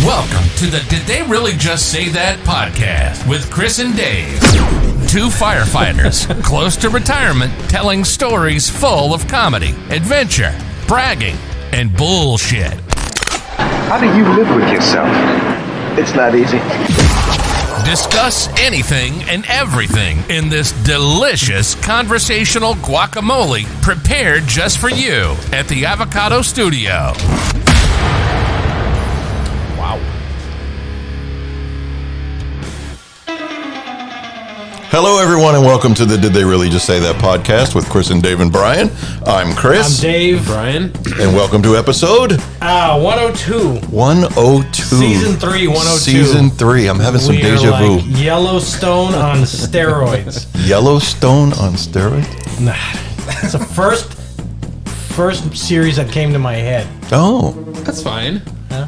Welcome to the Did They Really Just Say That podcast with Chris and Dave. Two firefighters close to retirement telling stories full of comedy, adventure, bragging, and bullshit. How do you live with yourself? It's not easy. Discuss anything and everything in this delicious conversational guacamole prepared just for you at the Avocado Studio. Wow. Hello, everyone, and welcome to the Did They Really Just Say That podcast with Chris and Dave and Brian. I'm Chris. I'm Dave. Brian. And welcome to episode 102. 102. Season 3, 102. Season 3. I'm having some deja vu. Like Yellowstone on steroids. Yellowstone on steroids? Nah, it's the first series that came to my head. Oh. That's fine. Huh?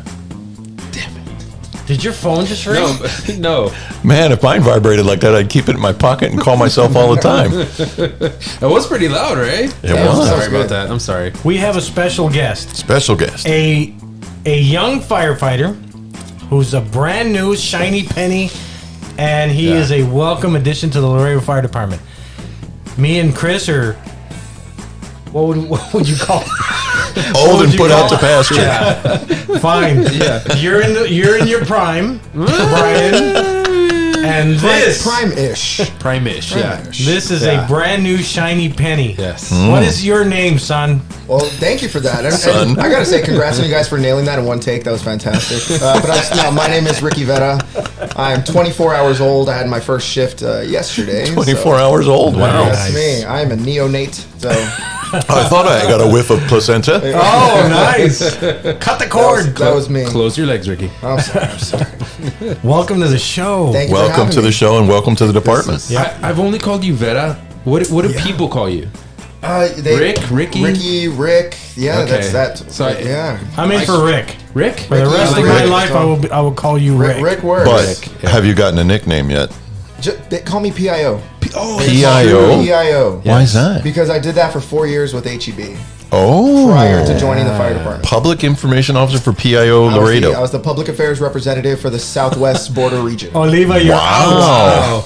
Damn it. Did your phone just ring? No. Man, if mine vibrated like that, I'd keep it in my pocket and call myself all the time. It was pretty loud, right? It was. Sorry about that. I'm sorry. We have a special guest. Special guest. A young firefighter who's a brand new shiny penny, and he is a welcome addition to the Laredo Fire Department. Me and Chris are, what would you call it? Old and put out to pasture. Yeah. Fine. Yeah. You're in your prime, Brian. And this Prime-ish. Prime-ish, yeah. this is a brand new shiny penny. Yes. What is your name, son? Well, thank you for that. Son. And I gotta say, congrats on you guys for nailing that in one take. That was fantastic. My name is Ricky Vera. I'm 24 hours old. I had my first shift yesterday. 24 hours old? Wow. That's me. I'm a neonate. So I thought I got a whiff of placenta. Oh, nice. Cut the cord. that was me. Close your legs, Ricky. I'm sorry. Welcome to the show. Thank you for Welcome having to the me. show and welcome to the department. Yeah. I've only called you Vera. What do people call you? Rick? Ricky? Rick. Yeah, Okay. that's that. So yeah. I'm in for Rick. Rick? For the rest of Rick. my life, I will call you Rick. Rick works. But have you gotten a nickname yet? They call me PIO. PIO? PIO. Why is that? Because I did that for 4 years with HEB Oh. prior to joining the fire department. Public Information Officer for PIO Laredo. I was the public affairs representative for the Southwest Border Region. Oliva, you're Wow. out.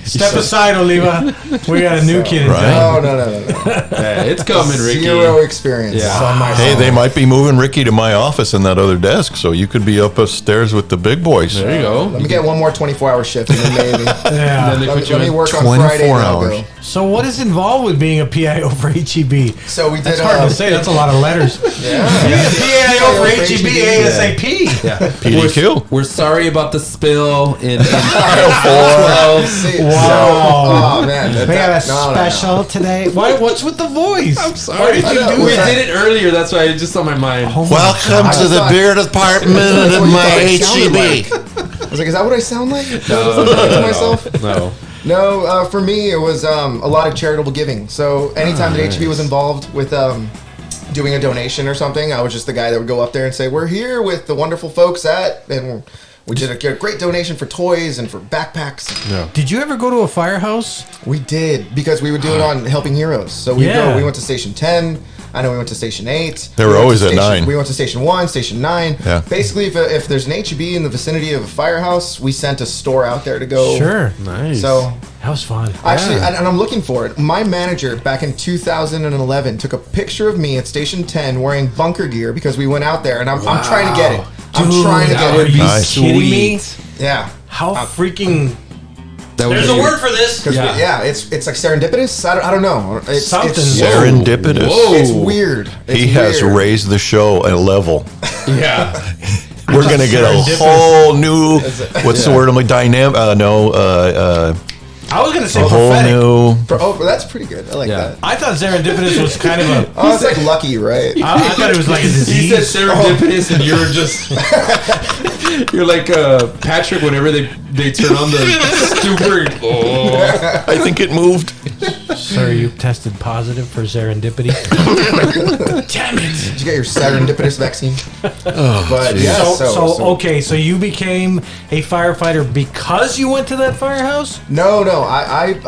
Step aside, Oliva. We got a new kid in Right. town. No. Yeah, it's coming, Ricky. Zero experience. Yeah. on my Hey, side. they might be moving Ricky to my office in that other desk, so you could be up upstairs with the big boys. There you go. Let me get one more 24-hour shift and then maybe. Yeah. Then they put you Let me in work on 24 Friday and I'll hours. go. So what is involved with being a PIO for HEB? So we did. That's hard to say. That's a lot of letters. Yeah. PIO for HEB ASAP. Yeah. PDQ. We're sorry about the spill in Aisle 4. See, Wow. Oh man, We got a special today. What's with the voice? I'm sorry. Why did you do We that? did it earlier. That's why it's just on my mind. Welcome to the thought- beer department That's of what you my thought it sounded HEB. I was like, is that what I sound like? No. To myself? No. No, for me it was a lot of charitable giving. So anytime that HEB was involved with doing a donation or something, I was just the guy that would go up there and say, "We're here with the wonderful folks at," and we did a great donation for toys and for backpacks. Did you ever go to a firehouse? We did, because we would do it on Helping Heroes. So we went to Station 10. I know we went to Station 8. They were We went always to at Station- 9. We went to Station 1, Station 9. Yeah. Basically, if there's an HEB in the vicinity of a firehouse, we sent a store out there to go. Sure. Nice. So That was fun. actually, and I'm looking for it. My manager back in 2011 took a picture of me at Station 10 wearing bunker gear because we went out there, and I'm trying to get it. I'm trying to that get would it. be Nice. Kidding me? Yeah. How freaking... That would There's be- a word for this. Because it's like serendipitous. I don't know. It's Something. Serendipitous. Whoa. It's weird. It's He has weird. raised the show a level. Yeah. We're going to get a Serendipitous. whole new, what's the word? I'm like, dynamic, I was going to say a whole prophetic. new, Oh, that's pretty good. I like Yeah. that. I thought serendipitous was kind of a... Oh, it's like lucky, right? I thought it was like a He disease. said serendipitous, and you're just you're like Patrick. Whenever they turn on the stupor, I think it moved. Sir, you tested positive for serendipity. Damn it. Did you get your serendipitous vaccine? But yeah, So you became a firefighter because you went to that firehouse? No, I think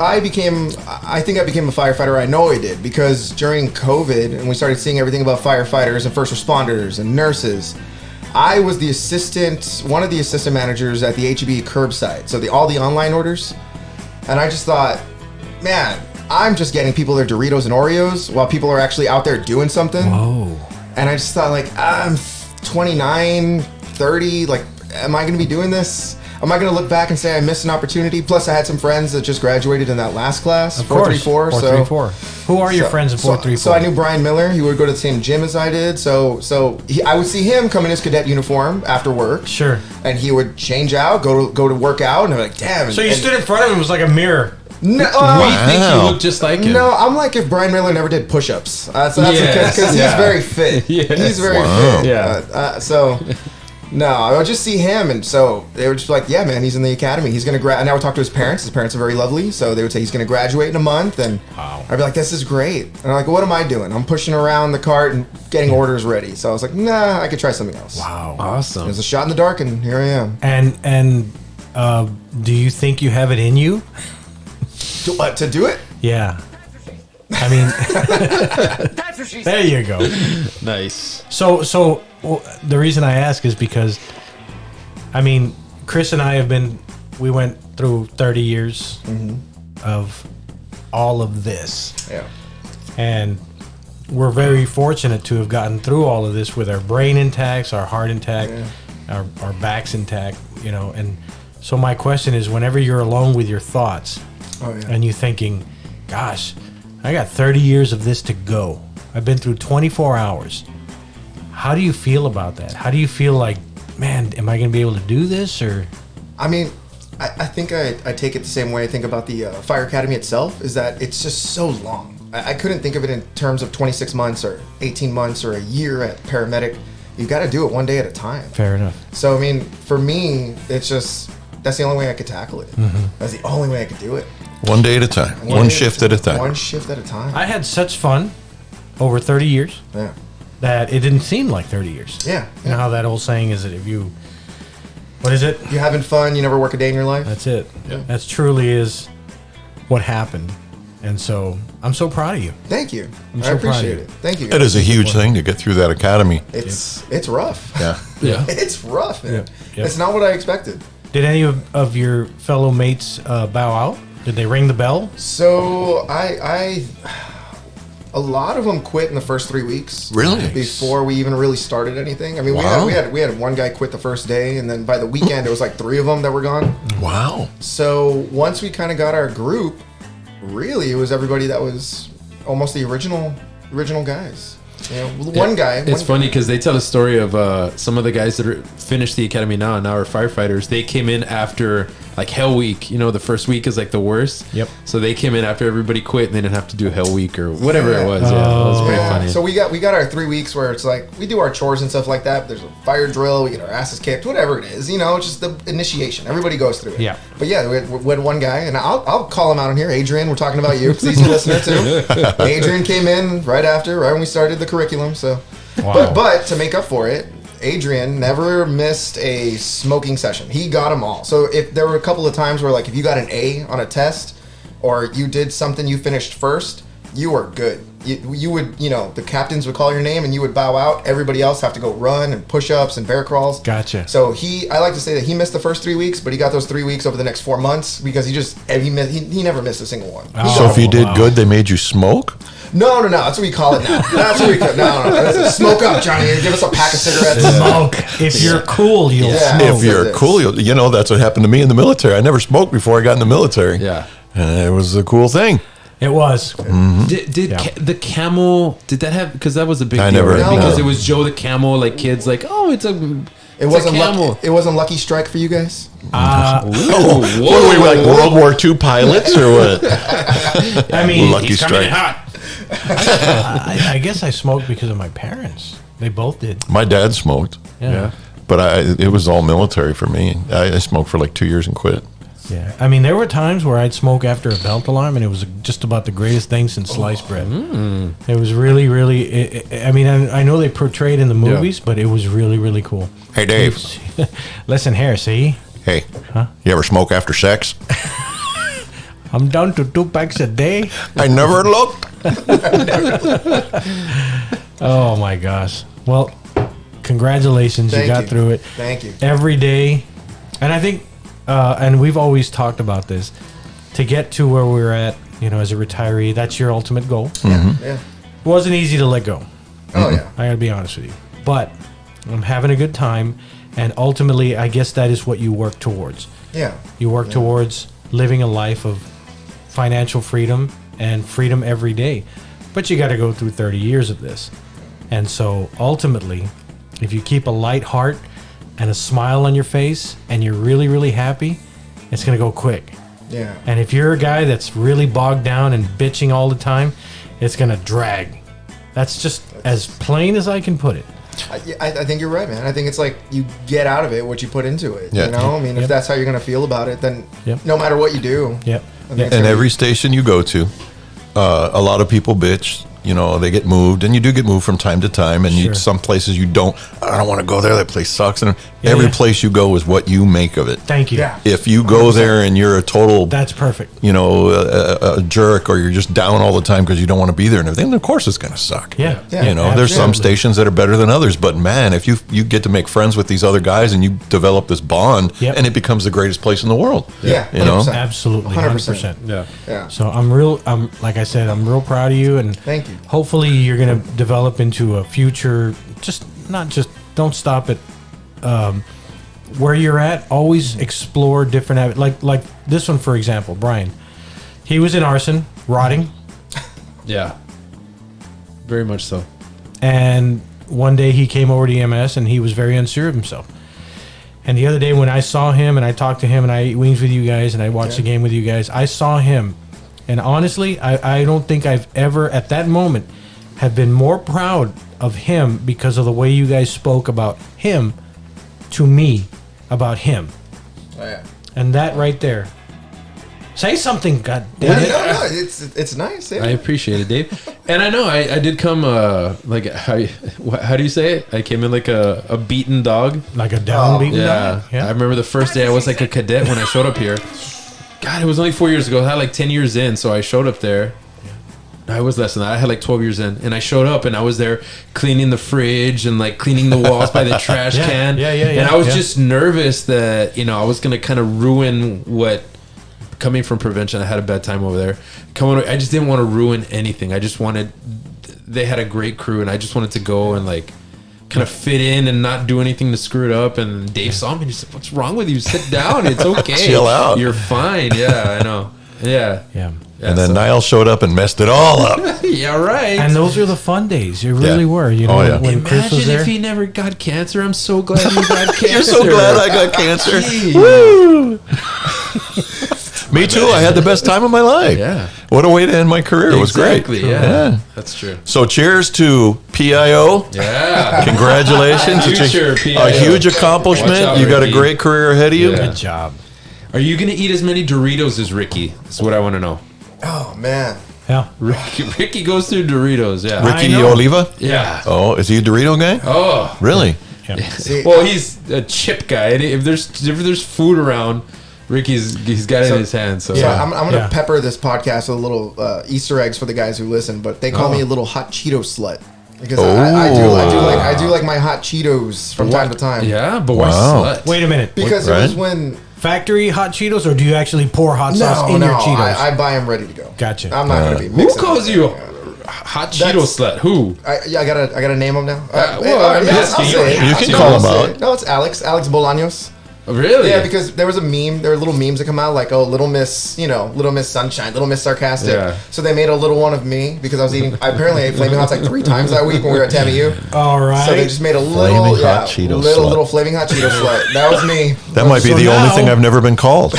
I became a firefighter. I know I did because during COVID and we started seeing everything about firefighters and first responders and nurses, I was one of the assistant managers at the HEB curbside. So all the online orders. And I just thought, man, I'm just getting people their Doritos and Oreos while people are actually out there doing something. Whoa. And I just thought, like, I'm 29, 30, like, am I going to be doing this? Am I going to look back and say I missed an opportunity? Plus, I had some friends that just graduated in that last class, Of course. 434. 434. Who are your friends in 434? So I knew Brian Miller. He would go to the same gym as I did. So I would see him come in his cadet uniform after work. Sure. And he would change out, go to work out, and I'm like, damn. So you stood in front of him, it was like a mirror. No, I think you look just like him. No, I'm like if Brian Miller never did push-ups. That's Yes, because yeah. he's very fit. Yes. He's very Wow. fit. Yeah. No, I would just see him, and so they were just like, yeah, man, he's in the academy. He's going to grad. And I would talk to his parents. His parents are very lovely, so they would say he's going to graduate in a month, and I'd be like, this is great. And I'm like, what am I doing? I'm pushing around the cart and getting orders ready. So I was like, nah, I could try something else. Wow. It Awesome. was a shot in the dark, and here I am. And do you think you have it in you? To do it? Yeah. I mean, there you go. Nice. So the reason I ask is because, I mean, Chris and I we went through 30 years of all of this. Yeah. And we're very fortunate to have gotten through all of this with our brain intact, our heart intact, our backs intact, you know. And so my question is, whenever you're alone with your thoughts and you're thinking, gosh, I got 30 years of this to go. I've been through 24 hours. How do you feel about that? How do you feel like, man, am I going to be able to do this? Or I mean, I think I take it the same way I think about the Fire Academy itself, is that it's just so long. I couldn't think of it in terms of 26 months or 18 months or a year at paramedic. You got to do it one day at a time. fair enough. So, I mean, for me, it's just, that's the only way I could tackle it. That's the only way I could do it. One day at a time. One shift at a time. One shift at a time. I had such fun over 30 years Yeah. that it didn't seem like 30 years. Yeah. You know how that old saying is that if you, what is it? You're having fun, you never work a day in your life. That's it. That's truly is what happened. And so I'm so proud of you. Thank you. I'm I so proud of appreciate you. it. Thank you. It is a huge thing to get through that academy. It's rough. Yeah. Yeah. It's rough, man. Yep. It's not what I expected. Did any of your fellow mates bow out? Did they ring the bell? So a lot of them quit in the first 3 weeks. Really? Before we even really started anything. I mean, Wow. we had one guy quit the first day, and then by the weekend it was like 3 of them that were gone. Wow. So once we kind of got our group, really it was everybody that was almost the original guys. You know, one guy. It's funny because they tell a story of some of the guys that are finished the academy now and now are firefighters. They came in after like Hell Week. You know, the first week is like the worst. Yep. So they came in after everybody quit and they didn't have to do Hell Week or whatever it was. Yeah, it was pretty funny. So we got our 3 weeks where it's like we do our chores and stuff like that. There's a fire drill, we get our asses kicked, whatever it is. You know, it's just the initiation. Everybody goes through it. Yeah. But yeah, we had one guy, and I'll call him out on here. Adrian, we're talking about you because he's a listener too. Adrian came in right when we started the curriculum. So, Wow. but to make up for it, Adrian never missed a smoking session. He got them all. So if there were a couple of times where like if you got an A on a test or you did something you finished first, you were good. You would, you know, the captains would call your name and you would bow out. Everybody else have to go run and push-ups and bear crawls. Gotcha. So I like to say that he missed the first 3 weeks, but he got those 3 weeks over the next 4 months because he never missed a single one. Oh. So if you did good, they made you smoke? No. That's what we call it now. That's what we call No. Smoke up, Johnny. Give us a pack of cigarettes. Smoke. If you're cool, you'll Yeah. smoke. If you're cool, you know, that's what happened to me in the military. I never smoked before I got in the military. Yeah. And it was a cool thing. It was. Did Yeah. the camel, did that have, because that was a big I deal, never- right? No. Because it was Joe the camel, like kids like, oh, it's a camel. It wasn't Lucky Strike for you guys. What were we like, World War II pilots or what? I mean, Lucky he's coming in Strike. hot. I guess I smoked because of my parents. They both did. My dad smoked, Yeah. but it was all military for me. I smoked for like 2 years and quit. Yeah. I mean, there were times where I'd smoke after a belt alarm, and it was just about the greatest thing since sliced bread. It was really, really. I mean, I know they portrayed in the movies, but it was really, really cool. Hey, Dave. Listen here, see? Hey, you ever smoke after sex? I'm down to 2 packs a day. I never looked. Oh my gosh. Well, congratulations, you got through it. Thank you. Every day, and I think, and we've always talked about this, to get to where we're at, as a retiree, that's your ultimate goal. Yeah. It wasn't easy to let go. Oh yeah. I gotta be honest with you, but I'm having a good time, and ultimately, I guess that is what you work towards. Yeah. You work towards living a life of financial freedom and freedom every day, but you got to go through 30 years of this, and so ultimately, if you keep a light heart and a smile on your face, and you're really, really happy, it's gonna go quick. Yeah. And if you're a guy that's really bogged down and bitching all the time, it's gonna drag. That's just as plain as I can put it. I think you're right, man. I think it's like you get out of it what you put into it. Yeah. You know, I mean, if that's how you're gonna feel about it, then no matter what you do. Yep. And every station you go to, a lot of people bitch. They get moved, and you do get moved from time to time. And some places I don't want to go there. That place sucks. And every place you go is what you make of it. Thank you. Yeah. If you go 100%. There and you're a total, that's perfect. A jerk, or you're just down all the time because you don't want to be there and everything, then of course it's going to suck. Yeah. There's some stations that are better than others, but man, if you get to make friends with these other guys and you develop this bond, and it becomes the greatest place in the world. Yeah. 100%. Absolutely. 100%. Yeah. So I'm like I said, I'm real proud of you, and thank you. Hopefully you're going to develop into a future, don't stop at where you're at. Always explore different, like this one, for example, Brian. He was in arson, rotting. Yeah. Very much so. And one day he came over to EMS and he was very unsure of himself. And the other day when I saw him and I talked to him and I ate wings with you guys and I watched the game with you guys, I saw him. And honestly, I don't think I've ever, at that moment, have been more proud of him because of the way you guys spoke about him to me about him. Oh, yeah. And that right there. Say something, goddammit. No, it's nice. Yeah. I appreciate it, Dave. And I know I did come like how do you say it? I came in like a beaten dog, like a down beaten yeah. dog. Yeah. I remember the first day I was like a cadet when I showed up here. God, it was only 4 years ago. I had like 10 years in, so I showed up there. I was less than that. I had like 12 years in, and I showed up, and I was there cleaning the fridge and like cleaning the walls by the trash can. And I was just nervous that I was gonna kind of ruin what. Coming from prevention, I had a bad time over there. I just didn't want to ruin anything. I just wanted. They had a great crew, and I just wanted to go and like kind of fit in and not do anything to screw it up. And Dave saw me and he said, "What's wrong with you? Sit down. It's okay. Chill out. You're fine." Yeah, I know. Yeah. And then Niall showed up and messed it all up. Yeah, right. And those are the fun days. It really were. When Chris was Imagine there. if he never got cancer. I'm so glad you got cancer. You're so glad I got cancer. Jeez. Woo! Me too. I had the best time of my life. Yeah. What a way to end my career. It was great. Exactly. Yeah. That's true. So cheers to PIO. Yeah. Congratulations. Future It's a PIO. huge accomplishment. Watch out, You got a Ricky. great career ahead of you. Yeah. Good job. Are you going to eat as many Doritos as Ricky? That's what I want to know. Oh man. Yeah. Ricky goes through Doritos. Yeah. Ricky I know. Oliva? Yeah. Oh, is he a Dorito guy? Oh. Really? See, Well, he's a chip guy. And if there's food around, he's got it in his hand. So I'm gonna Yeah. pepper this podcast with a little Easter eggs for the guys who listen. But they call me a little hot Cheeto slut because I do like my hot Cheetos from time to time. Yeah, but Wow. why slut? Wait a minute. Because Right. it was when Factory hot Cheetos, or do you actually pour hot sauce in your Cheetos? I buy them ready to go. Gotcha. I'm not gonna be Who mixing calls them. you a hot Cheeto slut? Who? I gotta name them now. well, I'm asking I'll you. say it. You can I'll call 'em say out. it. No, it's Alex Bolaños. Really? Yeah, because there was a meme. There were little memes that come out like, "Oh, Little Miss, Little Miss Sunshine, Little Miss Sarcastic." Yeah. So they made a little one of me because I was eating. I apparently ate Flaming Hots like 3 times that week when we were at TAMU. All right. So they just made a Flaming little, hot Cheeto slut. little Flaming Hot Cheeto slut. That was me. That might be So the only now- thing I've never been called.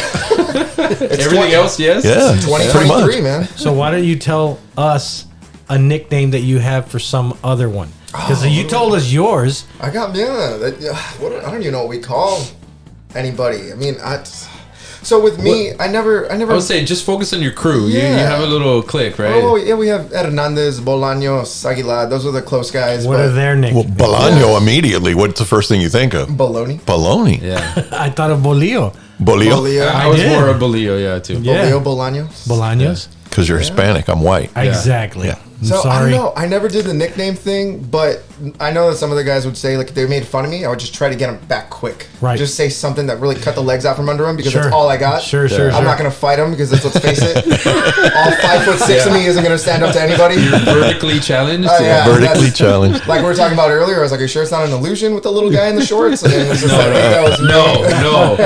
Everything else, yes? Yeah. Pretty 2023, much. man. So why don't you tell us a nickname that you have for some other one? Because you told us yours. I got I don't even know what we call anybody. I mean, so with me, I never. I would say just focus on your crew. You Yeah. have a little clique, right? Oh yeah, we have Hernandez, Bolaños, Aguilar. Those are the close guys. What but are their Well, nicknames? Bolaño immediately. What's the first thing you think of? Bologna. Bologna. Yeah. I thought of Bolillo. Bolillo. Bolillo. I was did. more a Bolillo, yeah, too. Yeah. Bolillo Bolaños. Bolaños? Because you're Hispanic. I'm white. Exactly. Yeah. So I sorry. don't know. I never did the nickname thing, but I know that some of the guys would say, like, if they made fun of me, I would just try to get them back quick. Right. Just say something that really cut the legs out from under them because Sure. that's all I got. Sure. I'm not going to fight them because let's face it, all 5'6" of me isn't going to stand up to anybody. Vertically challenged. Yeah. Vertically that's- challenged. Like we were talking about earlier, I was like, "Are you sure it's not an illusion with the little guy in the shorts?" And it was just like, that was No.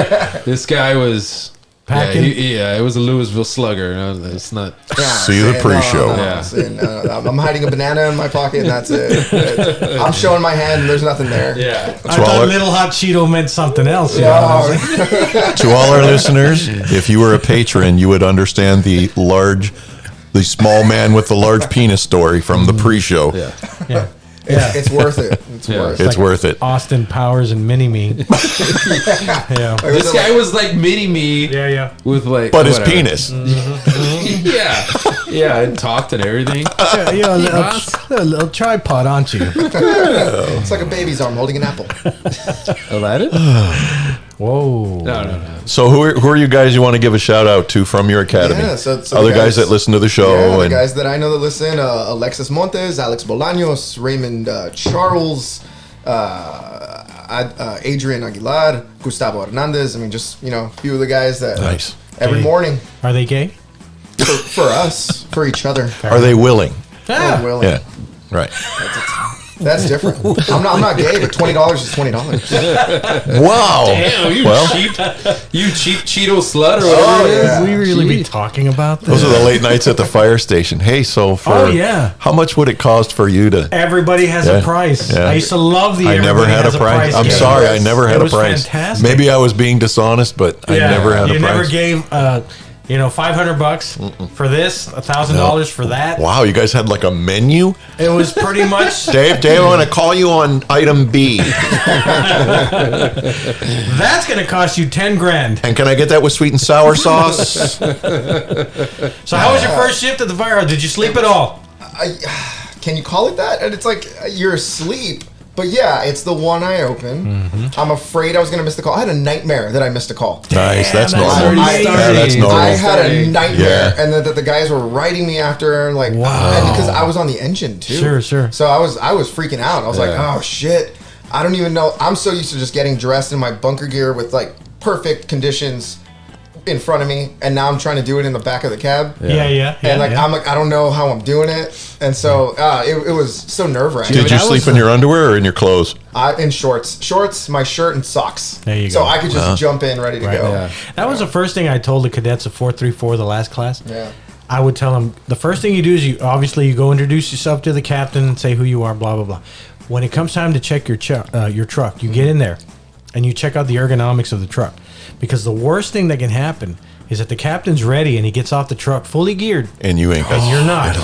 This guy was. Packing? It was a Louisville slugger. No, it's not. See the pre-show. I'm hiding a banana in my pocket, and that's it. I'm showing my hand, and there's nothing there. Yeah. I thought Little Hot Cheeto meant something else. you know what I'm saying? Yeah. To all our listeners, if you were a patron, you would understand the small man with the large penis story from the pre-show. Yeah. Yeah. It's worth it. It's Yeah. worth It's it. worth it. Austin Powers and Mini-Me. Yeah. This guy was like mini me Yeah. with like. But his whatever. penis. Yeah, and talked and everything. You're a little tripod, aren't you? It's like a baby's arm holding an apple. Aladdin? Whoa. No. So who are you guys you want to give a shout out to from your academy? Yeah, so Other the guys that listen to the show. Yeah, the and guys that I know that listen: Alexis Montes, Alex Bolaños, Raymond Charles, Adrian Aguilar, Gustavo Hernandez. I mean, just a few of the guys that Nice. every Hey. morning Are they gay? for us, for each other. Are they willing? We're willing. Yeah. Right. That's different. I'm not gay, but $20 is $20. Wow. Damn, you Well, cheap Cheeto slut or whatever it is. yeah. we really be Gee. talking about this? those are the late nights at the fire station. Hey, so for Oh, yeah. how much would it cost for you to? Everybody has Yeah. a price. Yeah. I used to love the. I never everybody had a has price. I'm game. sorry, I never It had a was price. fantastic. Maybe I was being dishonest, but I Yeah. never had a You price. never gave, $500 for this, $1,000 for that. Wow, you guys had like a menu? It was pretty much. Dave, I want to call you on item B. That's going to cost you $10,000. And can I get that with sweet and sour sauce? So how was your first shift at the firehouse? Did you sleep at all? Can you call it that? And it's like you're asleep. But yeah, it's the one eye open. Mm-hmm. I'm afraid I was going to miss the call. I had a nightmare that I missed a call. Nice, that's that's normal. already Yeah, that's normal. I had a nightmare, Yeah. and that the guys were writing me after, like, Wow. and because I was on the engine too. Sure. So I was freaking out. I was like, Yeah. oh shit, I don't even know. I'm so used to just getting dressed in my bunker gear with like perfect conditions in front of me, and now I'm trying to do it in the back of the cab. Yeah. And I'm like, I don't know how I'm doing it, and so it was so nerve wracking. Did you sleep in your underwear or in your clothes? In shorts, my shirt, and socks. There you So go. I could just jump in, ready to go. Yeah. That was the first thing I told the cadets of 434, the last class. Yeah. I would tell them the first thing you do is you go introduce yourself to the captain and say who you are, blah blah blah. When it comes time to check your truck, you get in there and you check out the ergonomics of the truck, because the worst thing that can happen is that the captain's ready and he gets off the truck fully geared And you ain't got. and you're not,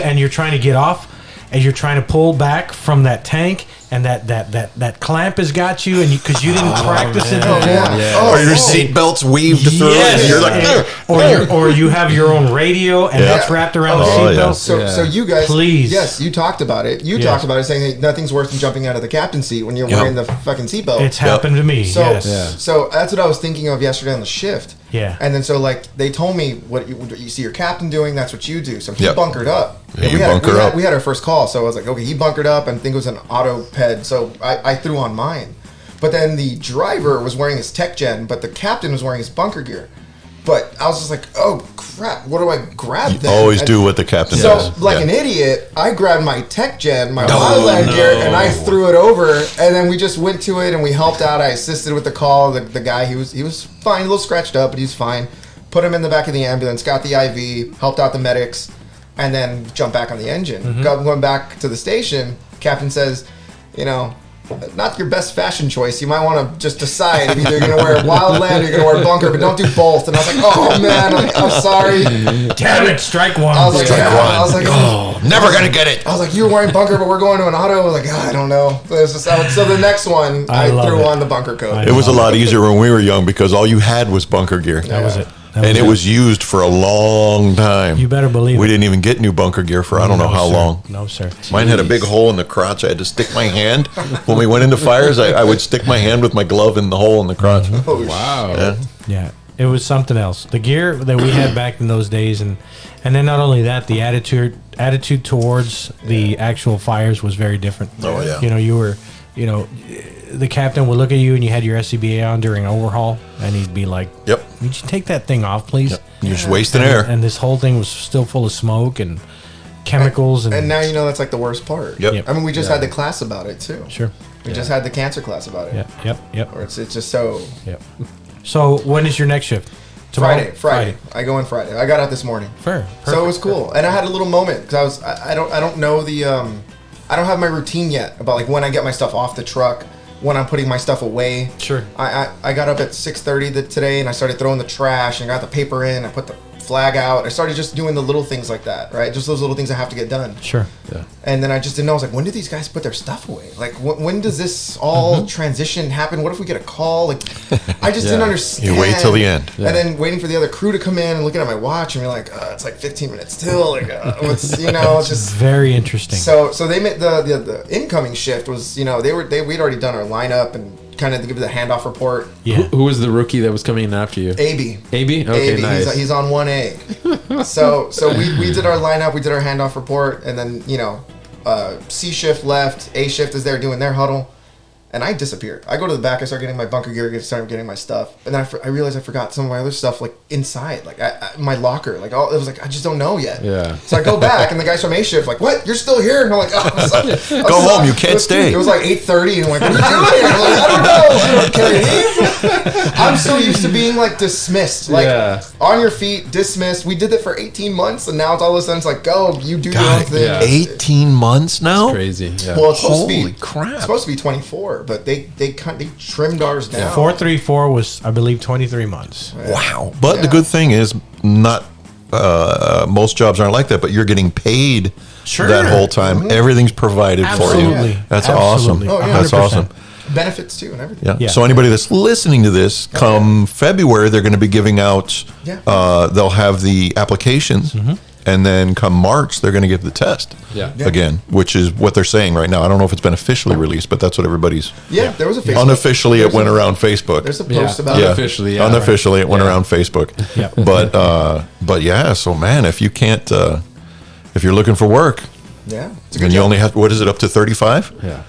and you're trying to get off, and you're trying to pull back from that tank, and that clamp has got you, and because you didn't practice it before. Yeah. Or your seatbelt's weaved through it. Yes. And you're like, Or you have your own radio and Yeah. that's wrapped around the Oh, seatbelt. yeah. So you guys, Please. yes, you talked about it. You Yes. talked about it, saying hey, nothing's worse than jumping out of the captain's seat when you're Yep. wearing the fucking seatbelt. It's happened to me. So, Yes. so that's what I was thinking of yesterday on the shift. Yeah. And then so like they told me what you see your captain doing, that's what you do. So he Yep. bunkered up. Yeah, And you bunker up. We had our first call, so I was like, okay, he bunkered up, and I think it was an auto ped. So I threw on mine, but then the driver was wearing his tech gen, but the captain was wearing his bunker gear. But I was just like, oh crap, what do I grab then? always And do what the captain so, does. like Yeah. an idiot, I grabbed my tech gen, my wildland gear, and I threw it over. And then we just went to it and we helped out. I assisted with the call. The guy, he was fine, a little scratched up, but he's fine. Put him in the back of the ambulance, got the IV, helped out the medics, and then jumped back on the engine. Going back to the station, captain says, not your best fashion choice. You might want to just decide if either you're going to wear wildland or you're going to wear bunker, but don't do both. And I was like, oh man, I'm sorry. Damn it, strike one. I was like, I was like, Oh, never gonna get it. I was like, you were wearing bunker, but we're going to an auto. I was like, I don't know. So the next one, I I love threw it. on the bunker coat. It was a lot easier when we were young because all you had was bunker gear. That was it. And it was used for a long time. You better believe we it. didn't even get new bunker gear for I don't know how sir. long. No, sir. Mine had a big hole in the crotch. I had to stick my hand. When we went into fires, I would stick my hand with my glove in the hole in the crotch. Oh, Wow. Yeah. Yeah. It was something else. The gear that we had back in those days, and then not only that, the attitude towards the actual fires was very different. Oh, yeah. You know, you were, you know, the captain would look at you and you had your SCBA on during overhaul, and he'd be like, Yep. "Would you take that thing off, please?" Yep. You're just wasting air. And this whole thing was still full of smoke and chemicals, And now you know that's like the worst part. Yep. I mean, we just had the class about it too. Sure. We just had the cancer class about it. Yep. Or it's just so. Yep. So when is your next shift? Tomorrow? Friday. I go in Friday. I got out this morning. Fair. So it was cool, and I had a little moment because I don't know the I don't have my routine yet about like when I get my stuff off the truck, when I'm putting my stuff away. Sure. I got up at 6:30 today and I started throwing the trash and got the paper in. I put the flag out. I started just doing the little things like that, right? Just those little things that have to get done. Sure. Yeah. And then I just didn't know. I was like, when do these guys put their stuff away? Like, when does this all transition happen? What if we get a call? Like, I just didn't understand. You wait till the end. And then waiting for the other crew to come in and looking at my watch and be like, it's like 15 minutes till. Like, what's, you know, it's just very interesting. So they made the incoming shift was, you know, we'd already done our lineup and kind of give the handoff report. Yeah. Who was the rookie that was coming in after you? AB. AB? Okay, AB, nice. he's on 1A. so we did our lineup, we did our handoff report, and then, you know, C shift left, A shift is there doing their huddle, and I disappeared. I go to the back, I start getting my bunker gear, start getting my stuff, and then I realized I forgot some of my other stuff, like, inside, like, my locker, like, it was like, I just don't know yet. Yeah. So I go back, and the guys from A shift, like, what? You're still here? And I'm like, Go home, you can't stay. It was like 8:30, and I'm like, what are you doing? I'm like, I don't know. Can I leave? I'm so used to being, like, dismissed. Like, on your feet, dismissed. We did that for 18 months, and now it's all of a sudden, it's like, go, you do your own thing. yeah. 18 months now? Crazy. Yeah. Well, it's supposed Holy to be crap. It's supposed to be 24, but they trimmed ours down. 434 was, I believe, 23 months. Wow. But the good thing is, not most jobs aren't like that, but you're getting paid that whole time. Everything's provided for you. Absolutely. That's Absolutely. awesome. Oh, yeah. That's 100%. awesome. Benefits too and everything. Yeah. Yeah. So anybody that's listening to this, come February, they're going to be giving out. Yeah. They'll have the applications, and then come March, they're going to give the test. Yeah. Again, which is what they're saying right now. I don't know if it's been officially released, but that's what everybody's. Yeah, there was a Facebook. Unofficially, it went around Facebook. There's a post about Yeah. it. Unofficially, yeah. Unofficially, it went Yeah. around Facebook. Yep. But yeah. So man, if you can't, if you're looking for work, Yeah. It's a then good you job. only have. What is it, up to 35? Yeah.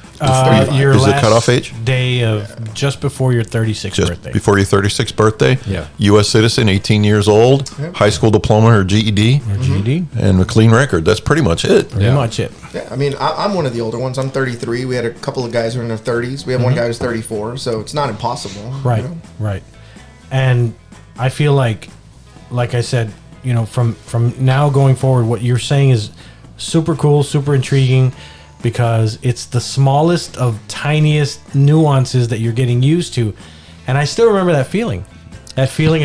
Your Is the last cutoff age? day of just before your 36th Just birthday. before your 36th birthday. Yeah. U.S. citizen, 18 years old, high school diploma or GED, Or GED. and a clean record. That's pretty much it. Pretty much it. Yeah, I mean, I'm one of the older ones. I'm 33. We had a couple of guys who are in their 30s. We have one guy who's 34, so it's not impossible. you Right, know? right. And I feel like I said, you know, from now going forward, what you're saying is super cool, super intriguing, because it's the smallest of tiniest nuances that you're getting used to. And I still remember that feeling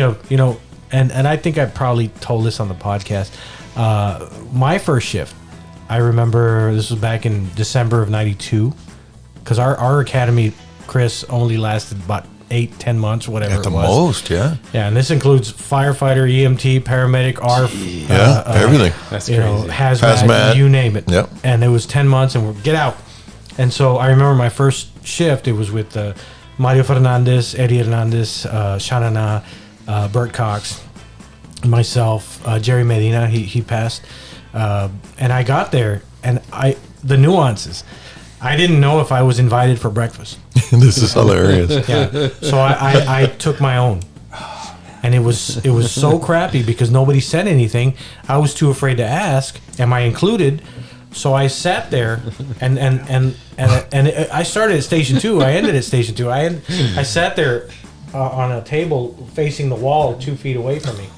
of, you know, and I think I probably told this on the podcast. My first shift, I remember this was back in December of 92, because our academy, Chris, only lasted about 8-10 months, whatever At the it was. most, yeah. Yeah, and this includes firefighter, EMT, paramedic, ARF, Yeah, everything. That's you know, crazy. hazmat, you name it. Yep. And it was 10 months, and we're get out. And so I remember my first shift. It was with Mario Fernandez, Eddie Hernandez, Shanana, Bert Cox, myself, Jerry Medina. He passed, and I got there, and the nuances. I didn't know if I was invited for breakfast. This is hilarious. Yeah. So I took my own. And it was so crappy because nobody said anything. I was too afraid to ask, am I included? So I sat there and I started at station 2. I ended at station 2. I sat there on a table facing the wall 2 feet away from me.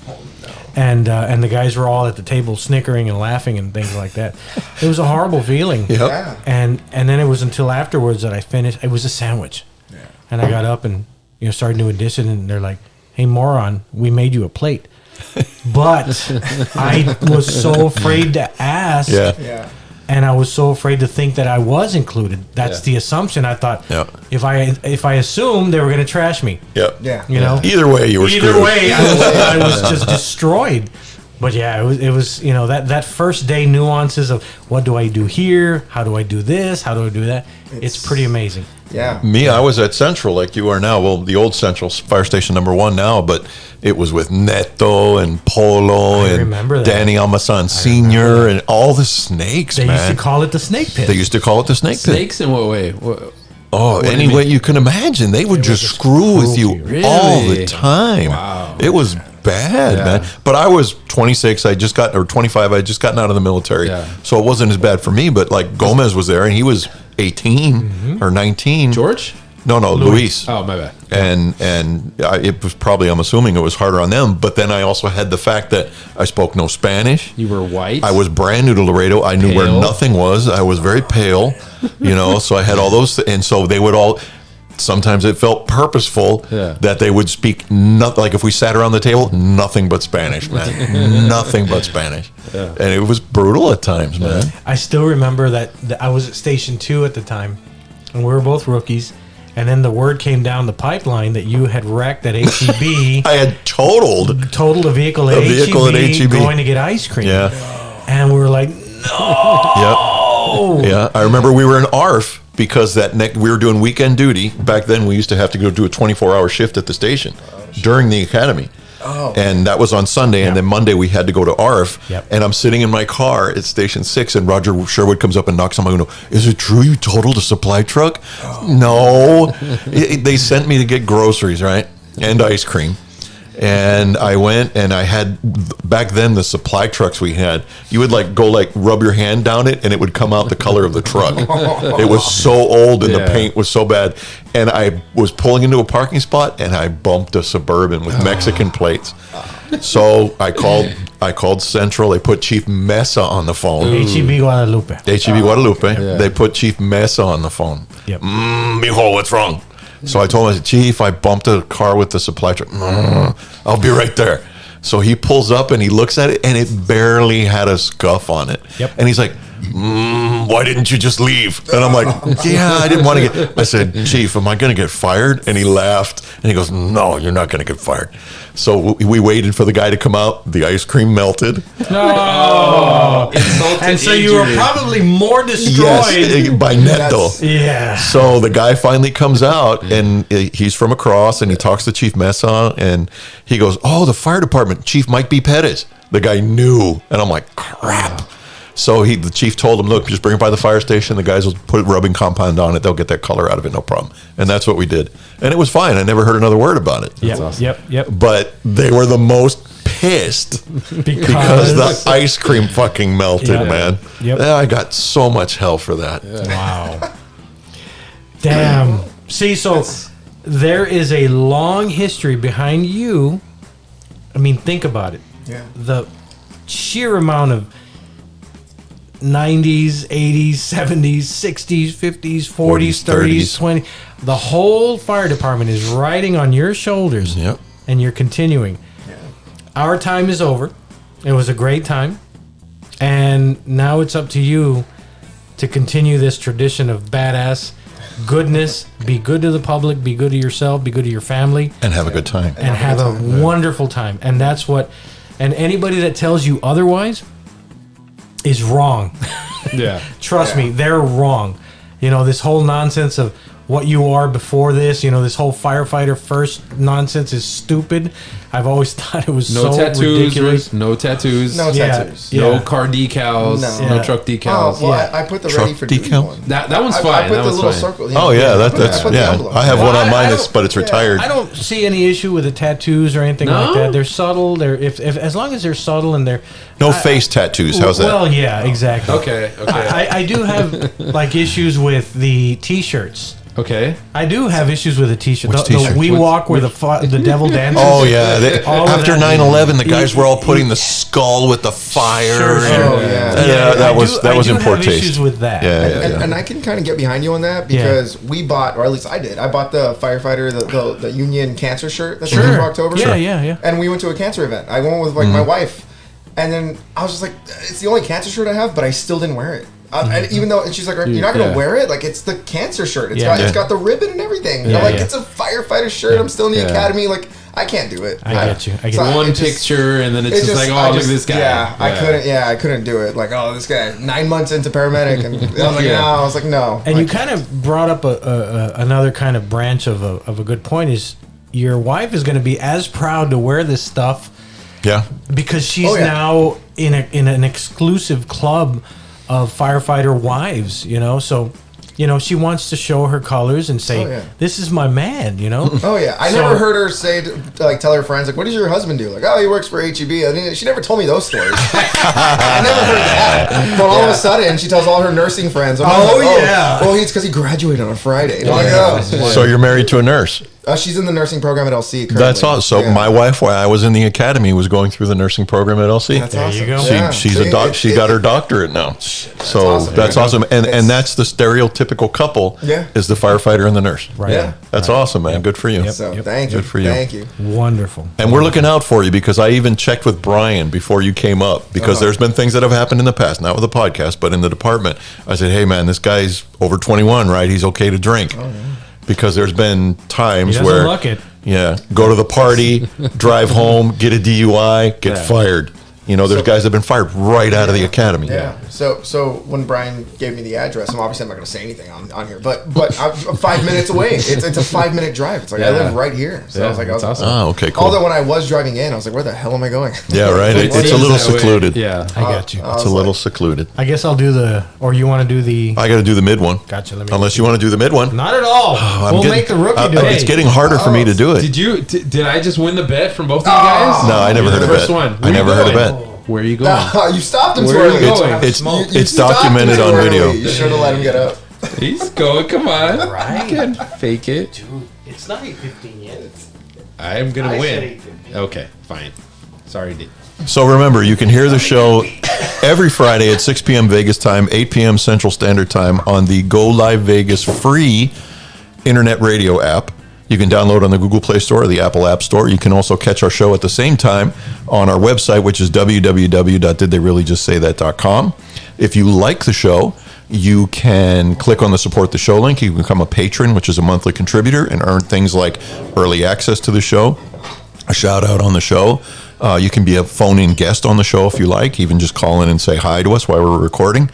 And the guys were all at the table snickering and laughing and things like that. It was a horrible feeling. Yep. Yeah. And then it was until afterwards that I finished. It was a sandwich. And I got up and started doing dishes, and they're like, "Hey, moron, we made you a plate." But I was so afraid to ask. Yeah. Yeah. And I was so afraid to think that I was included. That's the assumption. I thought if I assumed they were going to trash me. Yep. Yeah. You know? Either way, you were Either screwed. way, I was just destroyed. But yeah, it was that first day nuances of what do I do here? How do I do this? How do I do that? It's pretty amazing. Yeah. Me, I was at Central like you are now. Well, the old Central Fire Station #1 now, but it was with Neto and Polo and remember that. Danny Almasan Sr. and all the snakes, They man. used to call it the snake pit. They used to call it the snake pit. Snakes in what way? Oh, any way you can imagine. They would just screw with you Really? all the time. Wow. It was bad, man. But I was 26. I just got, or 25. I had just gotten out of the military. Yeah. So it wasn't as bad for me. But like Gomez was there and he was 18 or 19. George? No, Luis. Oh, my bad. And it was probably, I'm assuming it was harder on them. But then I also had the fact that I spoke no Spanish. You were white? I was brand new to Laredo. I knew where Pale. nothing was. I was very pale, so I had all those. And so they would all, sometimes it felt purposeful that they would speak, like if we sat around the table, nothing but Spanish, man. Nothing but Spanish. Yeah. And it was brutal at times, man. I still remember that I was at Station 2 at the time, and we were both rookies. And then the word came down the pipeline that you had wrecked at HEB. I had totaled a vehicle at HEB going to get ice cream. Yeah. And we were like, no. Yep. Yeah. I remember we were in ARF because we were doing weekend duty. Back then we used to have to go do a 24-hour shift at the station during the academy. Oh. And that was on Sunday, and then Monday we had to go to ARF. Yep. And I'm sitting in my car at Station 6, and Roger Sherwood comes up and knocks on my window. Is it true you totaled a supply truck? Oh. No. They sent me to get groceries, right? And ice cream. And I went, and I had, back then, the supply trucks we had, you would rub your hand down it, and it would come out the color of the truck. It was so old, and the paint was so bad. And I was pulling into a parking spot, and I bumped a Suburban with Mexican plates. So I called Central. They put Chief Mesa on the phone. HEB Guadalupe. HEB Guadalupe. They put Chief Mesa on the phone. Yep. Mijo, what's wrong? So I told him, I said, Chief, I bumped a car with the supply truck. I'll be right there. So he pulls up and he looks at it, and it barely had a scuff on it. Yep. And he's like, why didn't you just leave? And I'm like, yeah, I didn't want to get. I said, Chief, am I going to get fired? And he laughed, and he goes, no, you're not going to get fired. So we waited for the guy to come out. The ice cream melted. No. And so you were probably more destroyed. Yes, by Neto. Yeah. So the guy finally comes out, and he's from across, and he talks to Chief Mesa, and he goes, oh, the fire department, Chief Mike B. Pettis. The guy knew. And I'm like, crap. So the chief told him, look, just bring it by the fire station. The guys will put rubbing compound on it. They'll get that color out of it, no problem. And that's what we did. And it was fine. I never heard another word about it. Yep, awesome. Yep. But they were the most pissed because the ice cream fucking melted, man. Yep. I got so much hell for that. Yeah. Wow. Damn. See, so there is a long history behind you. I mean, think about it. Yeah. The sheer amount of 90s, 80s, 70s, 60s, 50s, 40s, 30s, 20s. The whole fire department is riding on your shoulders. Yep. And you're continuing. Yeah. Our time is over. It was a great time. And now it's up to you to continue this tradition of badass goodness. Be good to the public. Be good to yourself. Be good to your family. And have a good time. And have a wonderful time. And that's what... And anybody that tells you otherwise is wrong. Yeah. Trust me, they're wrong. This whole nonsense of what you are before this, this whole firefighter first nonsense is stupid. I've always thought it was so ridiculous. No tattoos. No tattoos. Yeah. No car decals. No truck decals. Oh, well, I put the truck ready for duty decal? one. That one's fine. I put that the little fine. circle. Oh, yeah. That's I have one on mine, but it's retired. I don't see any issue with the tattoos or anything like that. They're subtle. They're if as long as they're subtle and they're no face tattoos. How's that? Well, yeah, exactly. Okay. I do have issues with the T-shirts. Okay. I do have issues with the T-shirt. Which The T-shirt? We Walk where the devil dances. Oh, yeah. After 9/11, the guys were all putting the the skull with the fire. Sure. Oh, yeah. That was in poor have taste. issues with that. Yeah. And I can kind of get behind you on that because we bought, or at least I did. I bought the firefighter, the Union cancer shirt that's for October. Yeah. And we went to a cancer event. I went with my wife, and then I was just like, it's the only cancer shirt I have, but I still didn't wear it. And even though, and she's like, you're not going to wear it? Like, it's the cancer shirt. It's got the ribbon and everything. I'm like, it's a firefighter shirt. I'm still in the academy. Like, I can't do it. I get you. I get So you. One it just- picture, and then it's just like, I oh, look at this guy. Yeah, I couldn't do it. Like, oh, this guy, 9 months into paramedic, and I was like, Yeah. no. I was like, no. And Like, you kind of brought up another kind of branch of a good point is your wife is going to be as proud to wear this stuff Yeah. because she's Oh, yeah. now in an exclusive club of firefighter wives, you know. So, you know, she wants to show her colors and say, Oh, yeah. "This is my man," you know. Oh yeah, I So- never heard her say like tell her friends like, "What does your husband do?" Like, "Oh, he works for HEB." I mean, she never told me those stories. I never heard that. But all of a sudden, she tells all her nursing friends. I'm Oh, like, yeah. Well, he's because he graduated on a Friday. I'm like, oh. So you're married to a nurse. She's in the nursing program at LC. Currently. That's awesome. So Yeah. my wife, while I was in the academy, was going through the nursing program at LC. That's There awesome. you go. Yeah. She's See, a doc. She got her doctorate now. So awesome. that's Yeah. awesome. And It's- that's the stereotypical couple. Yeah. Is the firefighter and the nurse. Right. Yeah. That's awesome, man. Good for you. So thank you. Good for you. Thank you. Wonderful. And we're looking out for you because I even checked with Brian before you came up because there's been things that have happened in the past, not with the podcast, but in the department. I said, hey, man, this guy's over 21, right? He's okay to drink. Because there's been times He doesn't where, look it. yeah, go to the party, drive home, get a DUI, get fired. You know, there's guys that have been fired right out of the academy. Yeah. So when Brian gave me the address, obviously I'm not going to say anything on here, but I'm 5 minutes away. It's a 5-minute drive. It's like I live right here. So I was like, that's awesome. Oh, okay, cool. Although when I was driving in, I was like, where the hell am I going? Yeah, right. It's a little That way. secluded. Yeah. I got you. It's a little secluded. I guess I'll do or you want to do the? I got to do the mid one. Gotcha. Let me. Unless you want to do the mid one. Not at all. I'm We'll getting- make the rookie do it. It's getting harder for me to do it. Did I just win the bet from both of you guys? No, I never You're heard the a first bet. one. I Where you never heard a going? bet. Where are you going? You stopped him too Where are you early. going? It's You it's stopped him documented too on early. video. You should have let him get up. He's going. Come on. Right. You can fake it. Dude, it's not 8:15 yet. I'm gonna I said win. 8:15. Okay, fine. Sorry, dude. So remember, you can hear the show every Friday at 6 p.m. Vegas time, 8 p.m. Central Standard Time on the Go Live Vegas free internet radio app. You can download on the Google Play Store or the Apple App Store. You can also catch our show at the same time on our website, which is www.didtheyreallyjustsaythat.com. If you like the show, you can click on the support the show link. You can become a patron, which is a monthly contributor, and earn things like early access to the show, a shout out on the show. You can be a phone-in guest on the show if you like. Even just call in and say hi to us while we're recording.